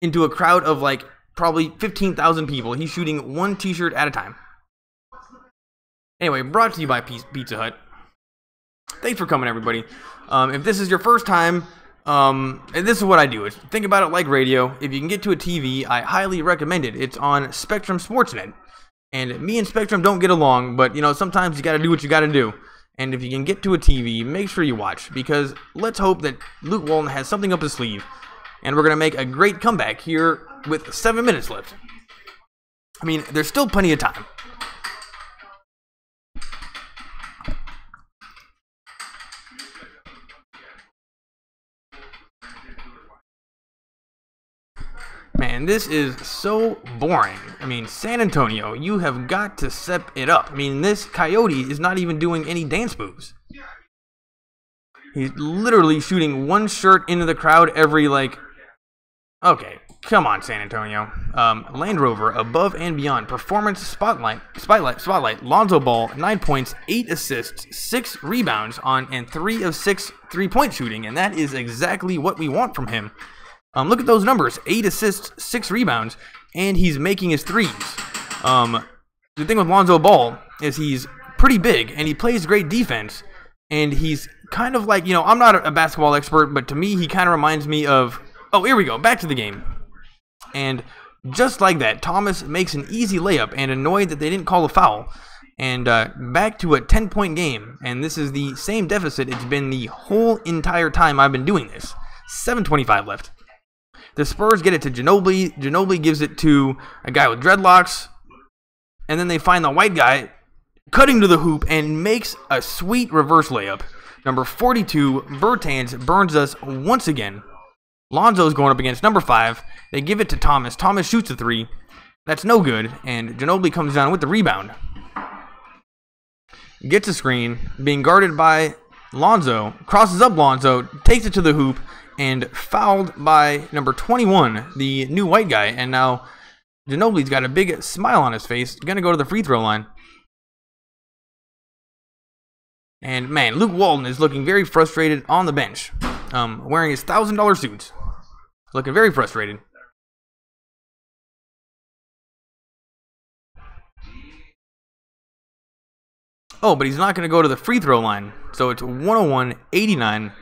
Into a crowd of like probably 15,000 people. He's shooting one t-shirt at a time. Anyway, brought to you by Pizza Hut. Thanks for coming, everybody. If this is your first time, and this is what I do. Think about it like radio. If you can get to a TV, I highly recommend it. It's on Spectrum Sportsnet. And me and Spectrum don't get along, but you know, sometimes you gotta do what you gotta do. And if you can get to a TV, make sure you watch, because let's hope that Luke Walton has something up his sleeve, and we're gonna make a great comeback here with 7 minutes left. I mean, there's still plenty of time. Man, this is so boring. I mean, San Antonio, you have got to step it up. I mean, this Coyote is not even doing any dance moves. He's literally shooting one shirt into the crowd every, like... Okay, come on, San Antonio. Land Rover, above and beyond. Performance spotlight. Lonzo Ball, 9 points, 8 assists, 6 rebounds and 3 of 6 3-point shooting. And that is exactly what we want from him. Look at those numbers, 8 assists, 6 rebounds, and he's making his threes. The thing with Lonzo Ball is he's pretty big, and he plays great defense, And he's kind of like, I'm not a basketball expert, but to me, he kind of reminds me of, oh, here we go, back to the game. And just like that, Thomas makes an easy layup and annoyed that they didn't call a foul. And back to a 10-point game. And this is the same deficit it's been the whole entire time I've been doing this. 7:25 left. The Spurs get it to Ginobili. Ginobili gives it to a guy with dreadlocks. And then they find the white guy cutting to the hoop and makes a sweet reverse layup. Number 42, Bertans burns us once again. Lonzo's going up against number 5. They give it to Thomas. Thomas shoots a 3. That's no good. And Ginobili comes down with the rebound. Gets a screen. Being guarded by Lonzo. Crosses up Lonzo. Takes it to the hoop. And fouled by number 21, the new white guy. And now Ginobili's got a big smile on his face. Going to go to the free throw line. And man, Luke Walton is looking very frustrated on the bench. Wearing his $1,000 suits. Looking very frustrated. Oh, but he's not going to go to the free throw line. So it's 101-89.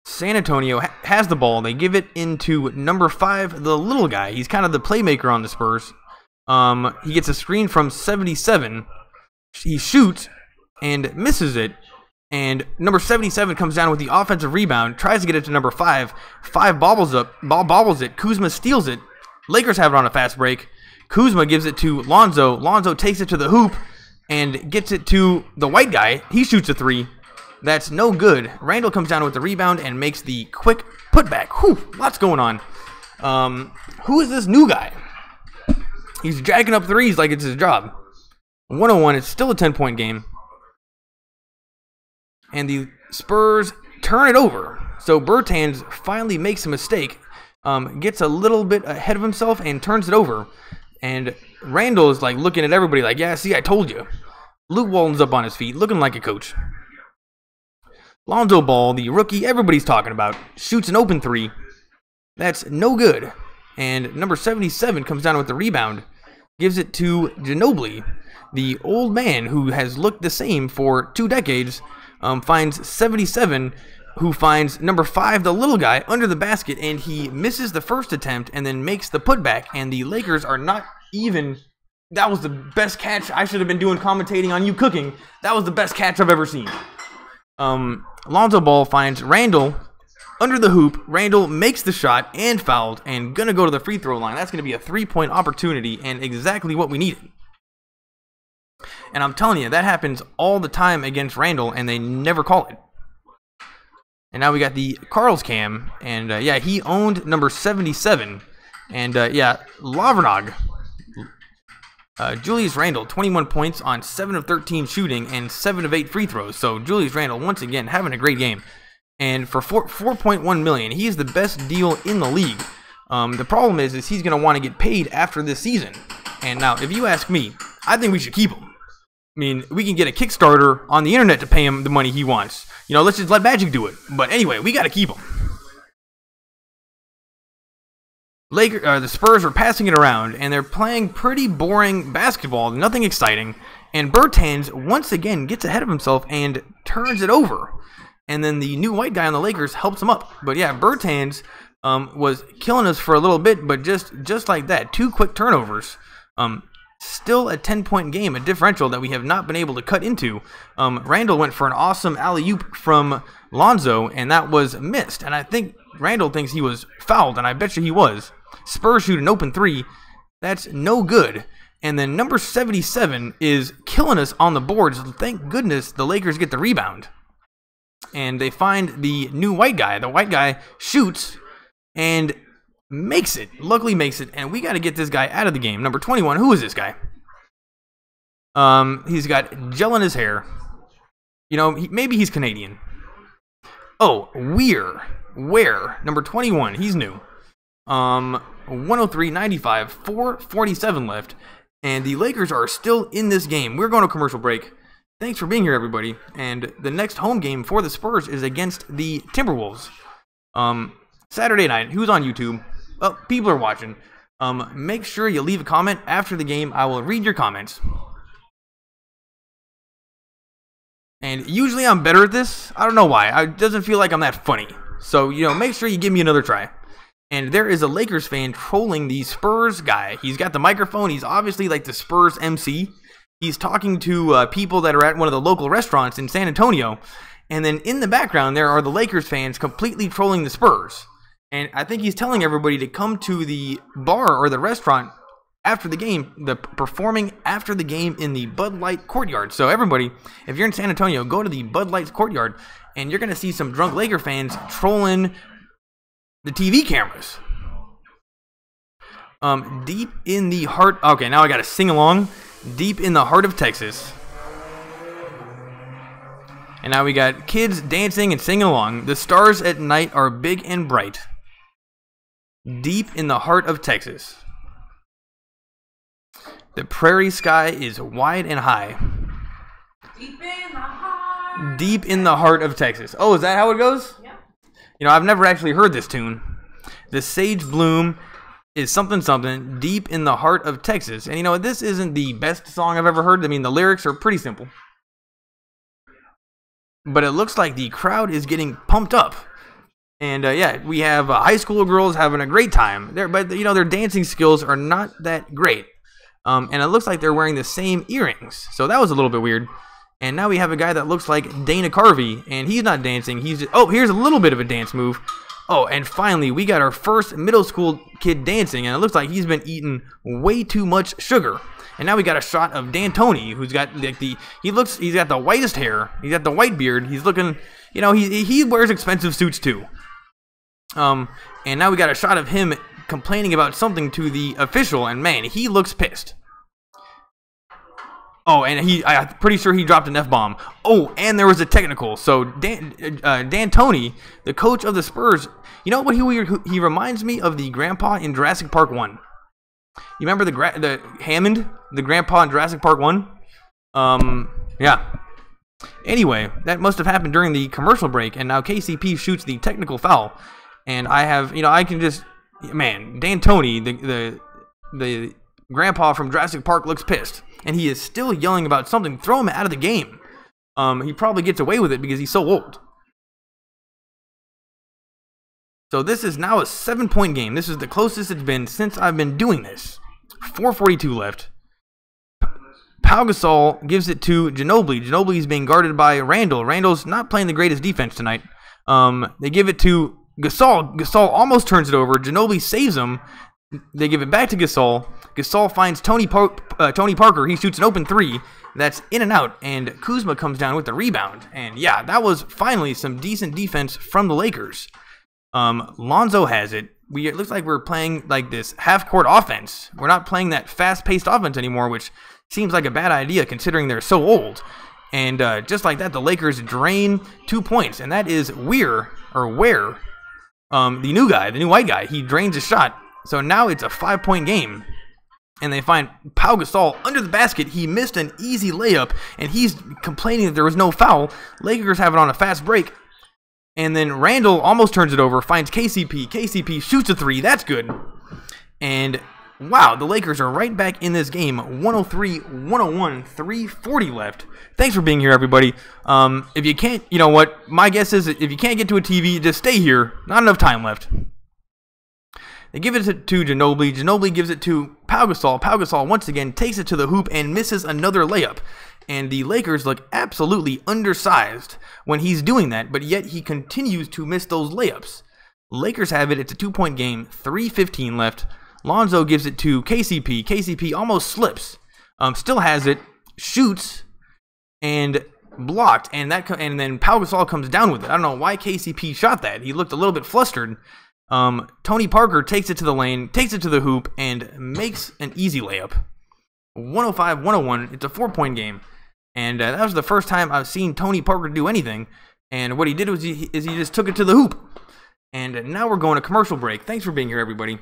San Antonio has the ball. They give it into number 5, the little guy. He's kind of the playmaker on the Spurs. He gets a screen from 77. He shoots and misses it. And number 77 comes down with the offensive rebound, tries to get it to number 5. 5 bobbles it. Kuzma steals it. Lakers have it on a fast break. Kuzma gives it to Lonzo. Lonzo takes it to the hoop and gets it to the white guy. He shoots a 3. That's no good. Randall comes down with the rebound and makes the quick putback. Whew, lots going on. Who is this new guy? He's jacking up threes like it's his job. 101, it's still a 10-point game. And the Spurs turn it over. So Bertans finally makes a mistake. Gets a little bit ahead of himself and turns it over. And Randall is like looking at everybody like, yeah, see, I told you. Luke Walton's up on his feet, looking like a coach. Lonzo Ball, the rookie everybody's talking about, shoots an open 3. That's no good. And number 77 comes down with the rebound. Gives it to Ginobili, the old man who has looked the same for 2 decades. Finds 77, who finds number 5, the little guy, under the basket. And he misses the first attempt and then makes the putback. And the Lakers are not even... That was the best catch. I should have been doing commentating on you cooking. That was the best catch I've ever seen. Lonzo Ball finds Randall under the hoop. Randall makes the shot and fouled and gonna go to the free throw line. That's gonna be a 3-point opportunity and exactly what we needed. And I'm telling you, that happens all the time against Randall and they never call it. And now we got the Carl's cam, and yeah, he owned number 77. And yeah, Lavernog. Julius Randle, 21 points on 7 of 13 shooting and 7 of 8 free throws. So Julius Randle, once again, having a great game. And for $4.1 million, he is the best deal in the league. The problem is he's going to want to get paid after this season. And now, if you ask me, I think we should keep him. I mean, we can get a Kickstarter on the internet to pay him the money he wants. Let's just let Magic do it. But anyway, we got to keep him. The Spurs are passing it around, and they're playing pretty boring basketball, nothing exciting. And Bertans once again gets ahead of himself and turns it over. And then the new white guy on the Lakers helps him up. But yeah, Bertans was killing us for a little bit, but just like that, 2 quick turnovers. Still a 10-point game, a differential that we have not been able to cut into. Randall went for an awesome alley-oop from Lonzo, and that was missed. And I think Randall thinks he was fouled, and I bet you he was. Spurs shoot an open 3. That's no good. And then number 77 is killing us on the boards. Thank goodness the Lakers get the rebound. And they find the new white guy. The white guy shoots and makes it. Luckily makes it. And we got to get this guy out of the game. Number 21. Who is this guy? He's got gel in his hair. Maybe he's Canadian. Oh, Ware. Number 21. He's new. 103-95, 4:47 left, and the Lakers are still in this game. We're going to commercial break. Thanks for being here, everybody. And the next home game for the Spurs is against the Timberwolves. Saturday night. Who's on YouTube? Well, people are watching. Make sure you leave a comment after the game. I will read your comments. And usually I'm better at this. I don't know why. It doesn't feel like I'm that funny. So, make sure you give me another try. And there is a Lakers fan trolling the Spurs guy. He's got the microphone. He's obviously like the Spurs MC. He's talking to people that are at one of the local restaurants in San Antonio. And then in the background, there are the Lakers fans completely trolling the Spurs. And I think he's telling everybody to come to the bar or the restaurant after the game, performing after the game in the Bud Light courtyard. So everybody, if you're in San Antonio, go to the Bud Light courtyard, and you're going to see some drunk Laker fans trolling the TV cameras. Deep in the heart... Okay, now I got to sing along. Deep in the heart of Texas. And now we got kids dancing and singing along. The stars at night are big and bright. Deep in the heart of Texas. The prairie sky is wide and high. Deep in the heart. Deep in the heart of Texas. Oh, is that how it goes? Yeah. I've never actually heard this tune. The sage bloom is something something deep in the heart of Texas. And this isn't the best song I've ever heard. I mean, the lyrics are pretty simple. But it looks like the crowd is getting pumped up. And yeah, we have high school girls having a great time. But their dancing skills are not that great. And it looks like they're wearing the same earrings. So that was a little bit weird. And now we have a guy that looks like Dana Carvey. And he's not dancing. He's just... Oh, here's a little bit of a dance move. Oh, and finally, we got our first middle school kid dancing. And it looks like he's been eating way too much sugar. And now we got a shot of D'Antoni, who's got like he's got the whitest hair. He's got the white beard. He's looking... he wears expensive suits too. And now we got a shot of him complaining about something to the official, and man, he looks pissed. Oh, and I'm pretty sure he dropped an F-bomb. Oh, and there was a technical. So D'Antoni, the coach of the Spurs, you know what he reminds me of the grandpa in Jurassic Park 1. You remember the Hammond, the grandpa in Jurassic Park 1? Yeah. Anyway, that must have happened during the commercial break, and now KCP shoots the technical foul. And I have, I can just... Man, D'Antoni, the grandpa from Jurassic Park, looks pissed. And he is still yelling about something. Throw him out of the game. He probably gets away with it because he's so old. So this is now a 7-point game. This is the closest it's been since I've been doing this. 4:42 left. Pau Gasol gives it to Ginobili. Ginobili is being guarded by Randall. Randall's not playing the greatest defense tonight. They give it to Gasol. Gasol almost turns it over. Ginobili saves him. They give it back to Gasol. Gasol finds Tony Parker. He shoots an open three. That's in and out. And Kuzma comes down with the rebound. And yeah, that was finally some decent defense from the Lakers. Lonzo has it. It looks like we're playing like this half-court offense. We're not playing that fast-paced offense anymore, which seems like a bad idea considering they're so old. And just like that, the Lakers drain 2 points. And that is Ware, the new guy, the new white guy. He drains a shot. So now it's a 5-point game. And they find Pau Gasol under the basket. He missed an easy layup, and he's complaining that there was no foul. Lakers have it on a fast break. And then Randall almost turns it over, finds KCP. KCP shoots a three. That's good. And wow, the Lakers are right back in this game. 103-101, 3:40 left. Thanks for being here, everybody. If you can't, you know what? My guess is if you can't get to a TV, just stay here. Not enough time left. They give it to Ginobili. Ginobili gives it to Pau Gasol. Pau Gasol once again takes it to the hoop and misses another layup. And the Lakers look absolutely undersized when he's doing that, but yet he continues to miss those layups. Lakers have it. It's a 2-point game. 3:15 left. Lonzo gives it to KCP. KCP almost slips. Still has it. Shoots. And blocked. And then Pau Gasol comes down with it. I don't know why KCP shot that. He looked a little bit flustered. Tony Parker takes it to the lane, takes it to the hoop, and makes an easy layup. 105-101. It's a 4-point game. And that was the first time I've seen Tony Parker do anything. And what he did was he just took it to the hoop. And now we're going to commercial break. Thanks for being here, everybody.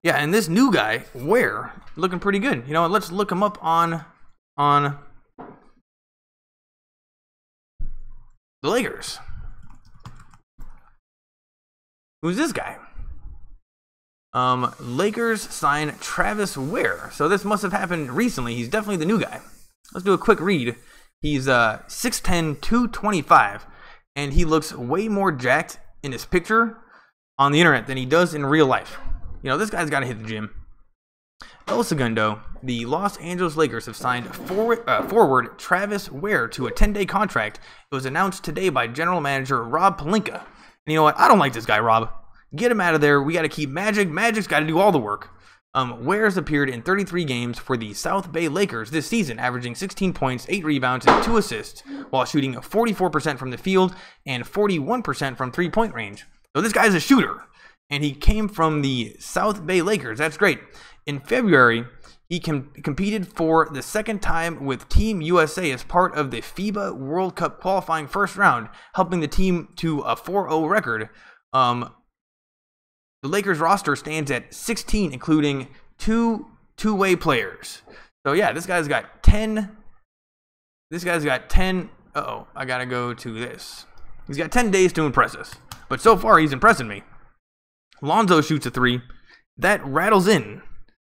Yeah, and this new guy, Ware, looking pretty good. You know, let's look him up on the Lakers. Who's this guy? Lakers sign Travis Ware. So this must have happened recently. He's definitely the new guy. Let's do a quick read. He's 6'10", 225, and he looks way more jacked in his picture on the internet than he does in real life. You know, this guy's got to hit the gym. El Segundo, the Los Angeles Lakers have signed forward Travis Ware to a 10-day contract. It was announced today by general manager Rob Pelinka. And you know what? I don't like this guy, Rob. Get him out of there. We got to keep Magic. Magic's got to do all the work. Ware's appeared in 33 games for the South Bay Lakers this season, averaging 16 points, 8 rebounds, and 2 assists, while shooting 44% from the field and 41% from three-point range. So this guy's a shooter, and he came from the South Bay Lakers. That's great. In February, he competed for the second time with Team USA as part of the FIBA World Cup qualifying first round, helping the team to a 4-0 record. The Lakers roster stands at 16, including two-way players. So yeah, this guy's got 10. This guy's got 10. Uh-oh, I gotta go to this. He's got 10 days to impress us. But so far, he's impressing me. Lonzo shoots a 3. That rattles in.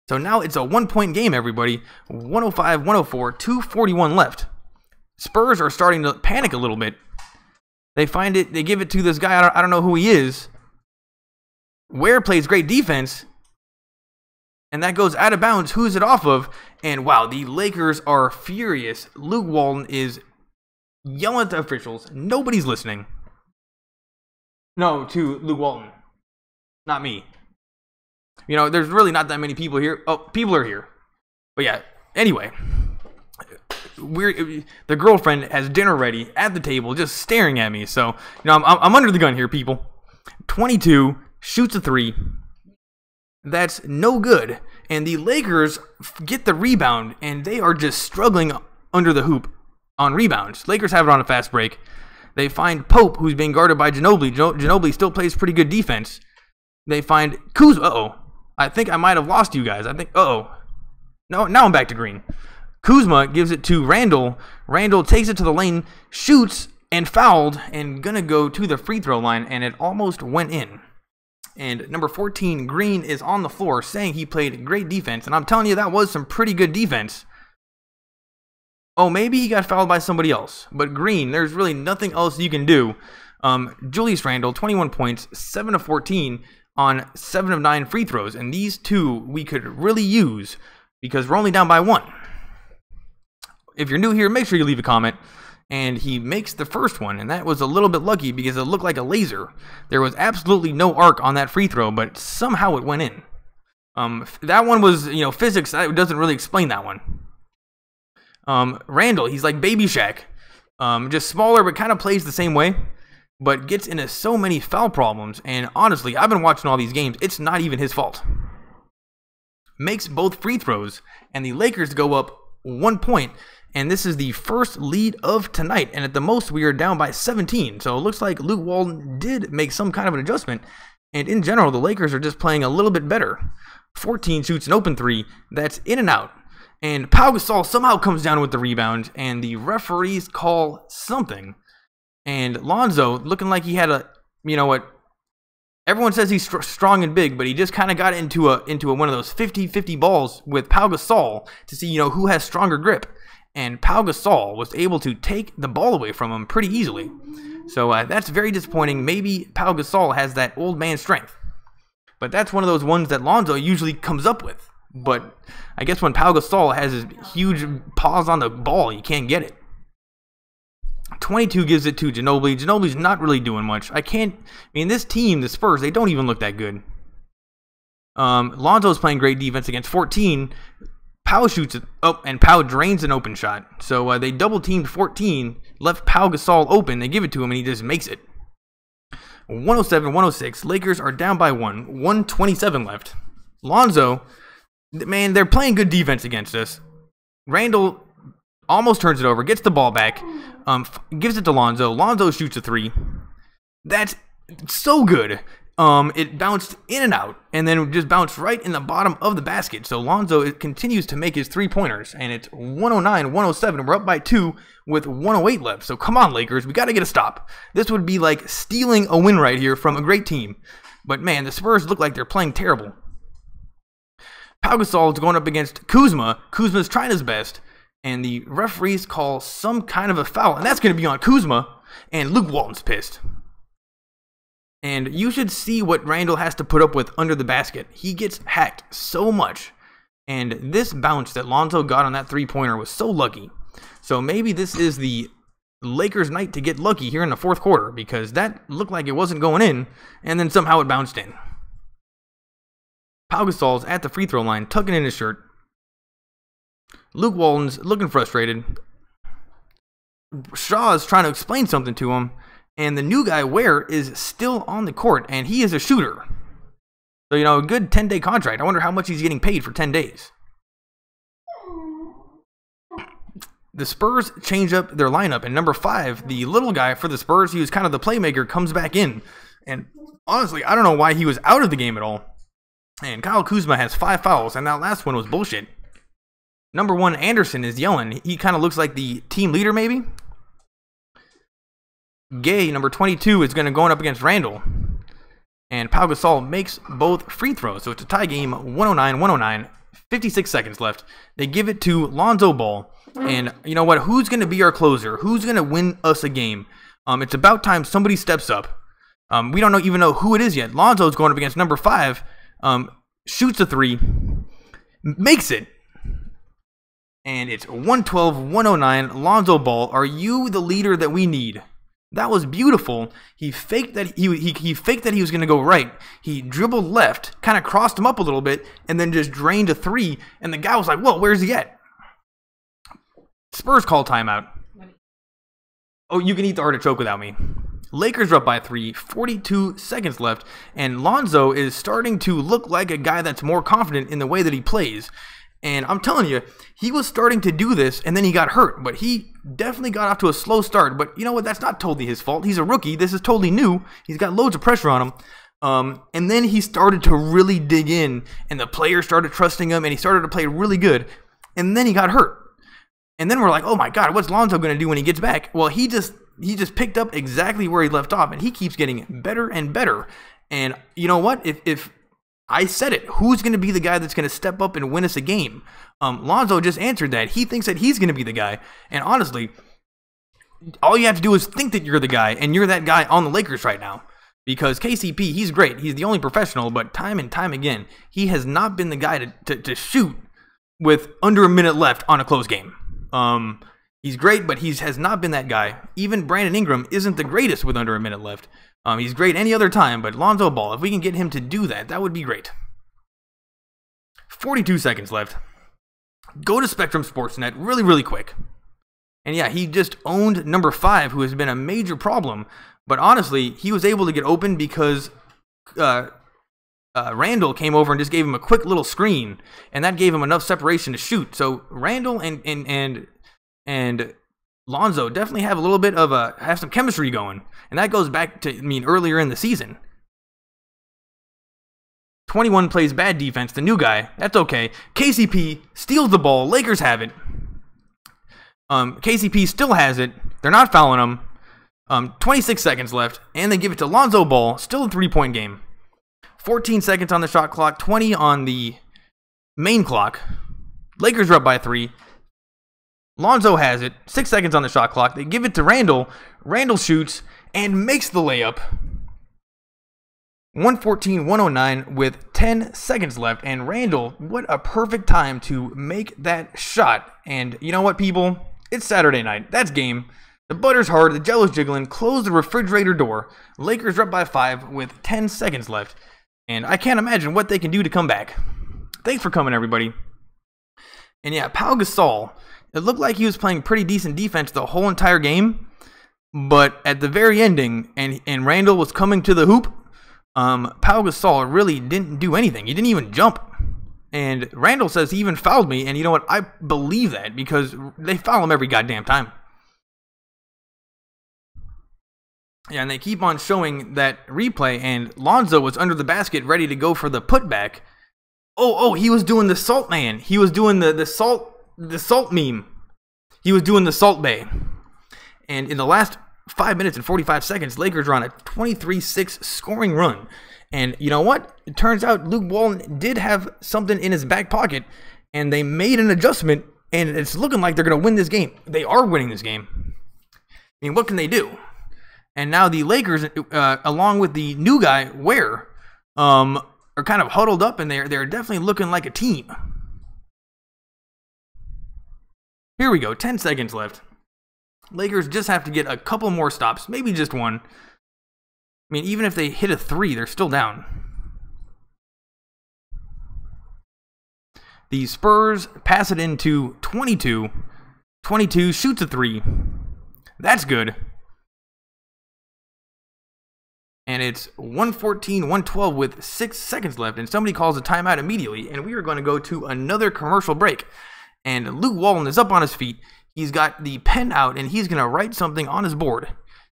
So now it's a 1-point game, everybody. 105-104, 2:41 left. Spurs are starting to panic a little bit. They find it. They give it to this guy. I don't know who he is. Ware plays great defense, and that goes out of bounds. Who's it off of? And wow, the Lakers are furious. Luke Walton is yelling at the officials. Nobody's listening. No, to Luke Walton. Not me. You know, there's really not that many people here. Oh, people are here. But yeah, anyway. The girlfriend has dinner ready at the table, just staring at me. So, you know, I'm under the gun here, people. 22. Shoots a 3. That's no good. And the Lakers get the rebound, and they are just struggling under the hoop on rebounds. Lakers have it on a fast break. They find Pope, who's being guarded by Ginobili. Ginobili still plays pretty good defense. They find Kuzma. Uh-oh. I think I might have lost you guys. Uh-oh. No, now I'm back to green. Kuzma gives it to Randall. Randall takes it to the lane, shoots, and fouled, and gonna go to the free throw line, and it almost went in. And number 14, Green, is on the floor saying he played great defense. And I'm telling you, that was some pretty good defense. Oh, maybe he got fouled by somebody else. But Green, there's really nothing else you can do. Julius Randle, 21 points, 7 of 14 on 7 of 9 free throws. And these two we could really use because we're only down by 1. If you're new here, make sure you leave a comment. And he makes the first one, and that was a little bit lucky because it looked like a laser. There was absolutely no arc on that free throw, but somehow it went in. That one was, you know, physics. It doesn't really explain that one. Randall, he's like Baby Shaq, just smaller, but kind of plays the same way, but gets into so many foul problems. And honestly, I've been watching all these games. It's not even his fault. Makes both free throws, and the Lakers go up 1 point. And this is the first lead of tonight. And at the most, we are down by 17. So it looks like Luke Walton did make some kind of an adjustment. And in general, the Lakers are just playing a little bit better. 14 shoots an open 3. That's in and out. And Pau Gasol somehow comes down with the rebound. And the referees call something. And Lonzo, looking like he had a, you know what, everyone says he's strong and big, but he just kind of got into one of those 50-50 balls with Pau Gasol to see, you know, who has stronger grip. And Pau Gasol was able to take the ball away from him pretty easily. So that's very disappointing. Maybe Pau Gasol has that old man strength. But that's one of those ones that Lonzo usually comes up with. But I guess when Pau Gasol has his huge paws on the ball, you can't get it. 22 gives it to Ginobili. Ginobili's not really doing much. This team, the Spurs, they don't even look that good. Lonzo's playing great defense against 14. Pau shoots it, and Pau drains an open shot. So they double-teamed 14, left Pau Gasol open. They give it to him, and he just makes it. 107-106. Lakers are down by 1. 1:27 left. Lonzo, man, they're playing good defense against us. Randall almost turns it over, gets the ball back, gives it to Lonzo. Lonzo shoots a 3. That's so good. It bounced in and out, and then just bounced right in the bottom of the basket. So Lonzo continues to make his 3-pointers, and it's 109-107. We're up by 2 with 108 left. So come on, Lakers, we got to get a stop. This would be like stealing a win right here from a great team. But man, the Spurs look like they're playing terrible. Pau Gasol is going up against Kuzma. Kuzma's trying his best. and the referees call some kind of a foul, and that's going to be on Kuzma, and Luke Walton's pissed. And you should see what Randall has to put up with under the basket. He gets hacked so much, and this bounce that Lonzo got on that three-pointer was so lucky. So maybe this is the Lakers' night to get lucky here in the fourth quarter, because that looked like it wasn't going in, and then somehow it bounced in. Pau Gasol's at the free throw line, tucking in his shirt. Luke Walton's looking frustrated. Shaw's trying to explain something to him, and the new guy, Ware, is still on the court, and he is a shooter. So, a good 10-day contract. I wonder how much he's getting paid for 10 days. The Spurs change up their lineup, and number 5, the little guy for the Spurs, he was kind of the playmaker, comes back in. And honestly, I don't know why he was out of the game at all. And Kyle Kuzma has 5 fouls, and that last one was bullshit. Number 1, Anderson, is yelling. He kind of looks like the team leader, maybe. Gay, number 22, is going up against Randall. And Pau Gasol makes both free throws. So it's a tie game, 109-109, 56 seconds left. They give it to Lonzo Ball. And you know what? Who's going to be our closer? Who's going to win us a game? It's about time somebody steps up. We don't even know who it is yet. Lonzo's going up against number 5. Shoots a 3. Makes it. And it's 112-109. Lonzo Ball, are you the leader that we need? That was beautiful. He faked that he faked that he was going to go right. He dribbled left, kind of crossed him up a little bit, and then just drained a 3. And the guy was like, "Whoa, where's he at?" Spurs call timeout. Oh, you can eat the artichoke without me. Lakers are up by 3, 42 seconds left, and Lonzo is starting to look like a guy that's more confident in the way that he plays. And I'm telling you, he was starting to do this, and then he got hurt. But he definitely got off to a slow start. But you know what? That's not totally his fault. He's a rookie. This is totally new. He's got loads of pressure on him. And then he started to really dig in, and the players started trusting him, and he started to play really good. And then he got hurt. And then we're like, oh my God, what's Lonzo going to do when he gets back? Well, he just picked up exactly where he left off, and he keeps getting better and better. And you know what? If I said it, who's going to be the guy that's going to step up and win us a game? Lonzo just answered that. He thinks that he's going to be the guy. And honestly, all you have to do is think that you're the guy, and you're that guy on the Lakers right now. Because KCP, he's great. He's the only professional, but time and time again, he has not been the guy to shoot with under a minute left on a close game. He's great, but he has not been that guy. Even Brandon Ingram isn't the greatest with under a minute left. He's great any other time, but Lonzo Ball, if we can get him to do that, that would be great. 42 seconds left. Go to Spectrum Sportsnet really, really quick. And yeah, he just owned number 5, who has been a major problem. But honestly, he was able to get open because Randall came over and just gave him a quick little screen, and that gave him enough separation to shoot. So Randall and Lonzo definitely have a little bit of have some chemistry going, and that goes back to earlier in the season. 21 plays bad defense, the new guy. That's okay. KCP steals the ball. Lakers have it. KCP still has it. They're not fouling him. 26 seconds left, and they give it to Lonzo Ball. Still a 3-point game. 14 seconds on the shot clock, 20 on the main clock. Lakers are up by 3. Lonzo has it. 6 seconds on the shot clock. They give it to Randall. Randall shoots and makes the layup. 114-109 with 10 seconds left. And Randall, what a perfect time to make that shot. And you know what, people? It's Saturday night. That's game. The butter's hard. The jello's jiggling. Close the refrigerator door. Lakers are up by 5 with 10 seconds left. And I can't imagine what they can do to come back. Thanks for coming, everybody. And yeah, Pau Gasol. It looked like he was playing pretty decent defense the whole entire game. But at the very ending, and Randall was coming to the hoop, Pau Gasol really didn't do anything. He didn't even jump. And Randall says he even fouled me. And you know what? I believe that because they foul him every goddamn time. Yeah, and they keep on showing that replay, and Lonzo was under the basket ready to go for the putback. Oh, he was doing the salt man. He was doing the salt meme. He was doing the Salt Bay. And in the last 5 minutes and 45 seconds, Lakers are on a 23-6 scoring run. And you know what? It turns out Luke Walton did have something in his back pocket, and they made an adjustment and it's looking like they're going to win this game. They are winning this game. I mean, what can they do? And now the Lakers, along with the new guy, Ware, are kind of huddled up, and they're definitely looking like a team. Here we go, 10 seconds left. Lakers just have to get a couple more stops, maybe just one. I mean, even if they hit a 3, they're still down. The Spurs pass it into 22. 22 shoots a 3. That's good. And it's 114-112 with 6 seconds left, and somebody calls a timeout immediately, and we are going to go to another commercial break. And Luke Walton is up on his feet. He's got the pen out, and he's going to write something on his board.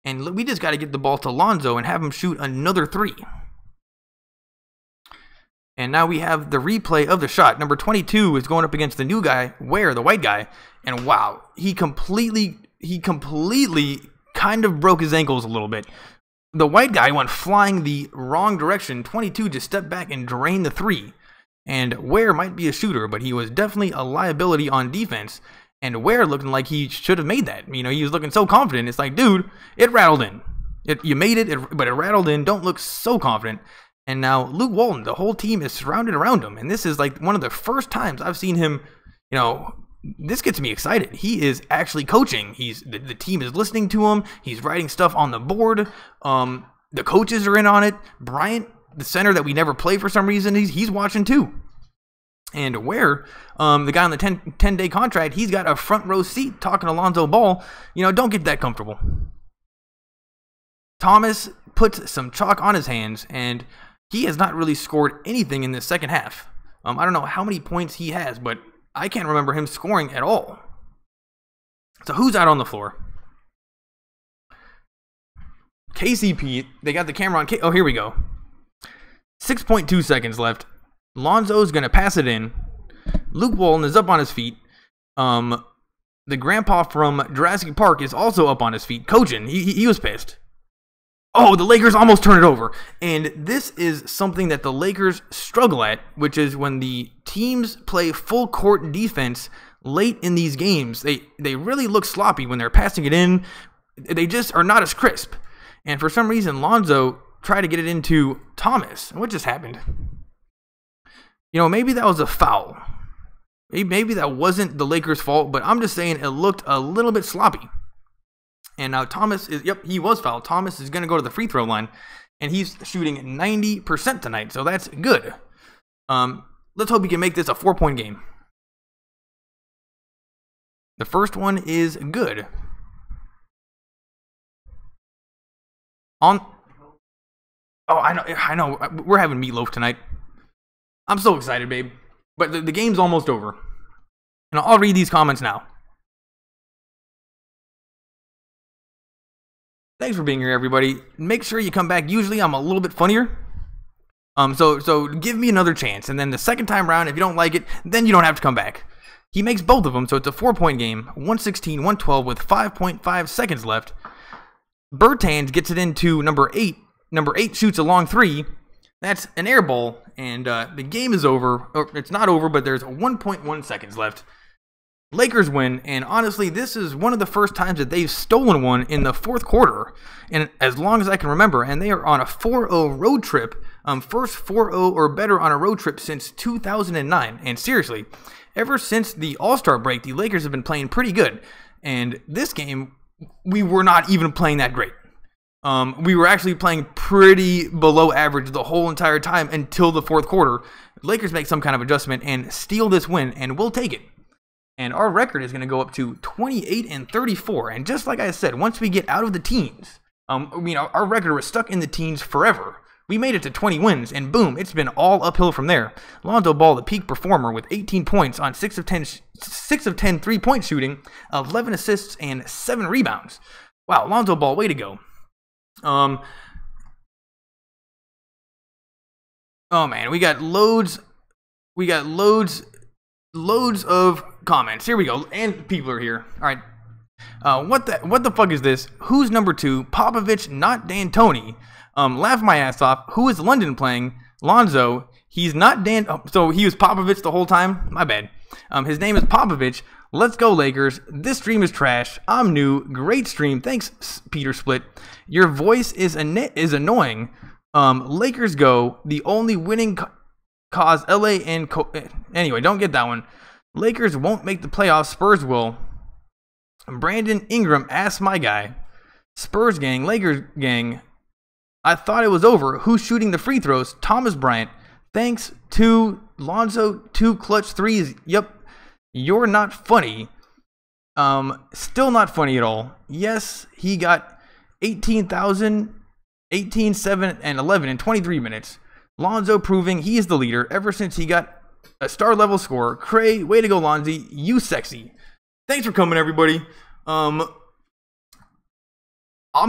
And we just got to get the ball to Lonzo and have him shoot another 3. And now we have the replay of the shot. Number 22 is going up against the new guy, Ware, the white guy. And wow, he completely kind of broke his ankles a little bit. The white guy went flying the wrong direction. 22 just stepped back and drained the 3. And Ware might be a shooter, but he was definitely a liability on defense. And Ware looking like he should have made that. You know, he was looking so confident. It's like, dude, it rattled in. You made it, but it rattled in. Don't look so confident. And now Luke Walton, the whole team is surrounded around him. And this is like one of the first times I've seen him, you know, this gets me excited. He is actually coaching. The team is listening to him. He's writing stuff on the board. The coaches are in on it. Bryant, the center that we never play for some reason, he's watching too. And Ware, the guy on the 10-day contract, he's got a front row seat talking to Lonzo Ball. You know, don't get that comfortable. Thomas puts some chalk on his hands, and he has not really scored anything in this second half. I don't know how many points he has, but I can't remember him scoring at all. So who's out on the floor? KCP, they got the camera on. Oh, here we go. 6.2 seconds left. Lonzo's going to pass it in. Luke Walton is up on his feet. The grandpa from Jurassic Park is also up on his feet, coaching. He was pissed. Oh, the Lakers almost turned it over. And this is something that the Lakers struggle at, which is when the teams play full court defense late in these games. They really look sloppy when they're passing it in. They just are not as crisp. And for some reason, Lonzo tried to get it into Thomas. What just happened? You know, maybe that was a foul. Maybe that wasn't the Lakers' fault, but I'm just saying it looked a little bit sloppy. And now Thomas is, yep, he was fouled. Thomas is going to go to the free throw line, and he's shooting 90% tonight, so that's good. Let's hope he can make this a 4-point game. The first one is good. Oh, I know. We're having meatloaf tonight. I'm so excited, babe. But the game's almost over. And I'll read these comments now. Thanks for being here, everybody. Make sure you come back. Usually I'm a little bit funnier. So give me another chance. And then the second time around, if you don't like it, then you don't have to come back. He makes both of them, so it's a 4-point game. 116-112 with 5.5 seconds left. Bertans gets it into number 8. Number 8 shoots a long 3. That's an air ball, and the game is over. Or it's not over, but there's 1.1 seconds left. Lakers win, and honestly, this is one of the first times that they've stolen one in the fourth quarter, and as long as I can remember, and they are on a 4-0 road trip, first 4-0 or better on a road trip since 2009, and seriously, ever since the All-Star break, the Lakers have been playing pretty good, and this game, we were not even playing that great. We were actually playing pretty below average the whole entire time until the fourth quarter. Lakers make some kind of adjustment and steal this win, and we'll take it. And our record is going to go up to 28-34. And just like I said, once we get out of the teens, our record was stuck in the teens forever. We made it to 20 wins, and boom, it's been all uphill from there. Lonzo Ball, the peak performer, with 18 points on 6 of 10 3-point shooting, 11 assists, and 7 rebounds. Wow, Lonzo Ball, way to go. Oh man, we got loads of comments. Here we go, and people are here. All right, what the fuck is this? Who's number 2? Popovich, not D'Antoni. Laugh my ass off. Who is London playing? Lonzo. He's not Dan. Oh, so he was Popovich the whole time. My bad. His name is Popovich. Let's go, Lakers. This stream is trash. I'm new. Great stream. Thanks, Peter Split. Your voice is annoying. Lakers go. The only winning cause LA and anyway, don't get that one. Lakers won't make the playoffs. Spurs will. Brandon Ingram asked my guy. Spurs gang, Lakers gang. I thought it was over. Who's shooting the free throws? Thomas Bryant. Thanks to Lonzo, 2 clutch threes. Yep. You're not funny. Still not funny at all. Yes, he got 18,000, 18, 7, and 11 in 23 minutes. Lonzo proving he is the leader ever since he got a star level score. Cray, way to go, Lonzy. You sexy. Thanks for coming, everybody. I'm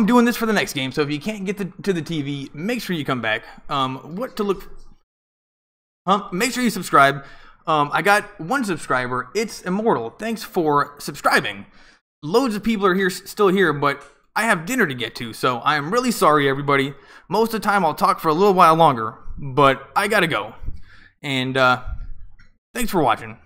doing this for the next game, so if you can't get to the TV, make sure you come back. What to look for? Make sure you subscribe. I got 1 subscriber. It's Immortal. Thanks for subscribing. Loads of people are still here, but I have dinner to get to, so I am really sorry, everybody. Most of the time, I'll talk for a little while longer, but I gotta go. And thanks for watching.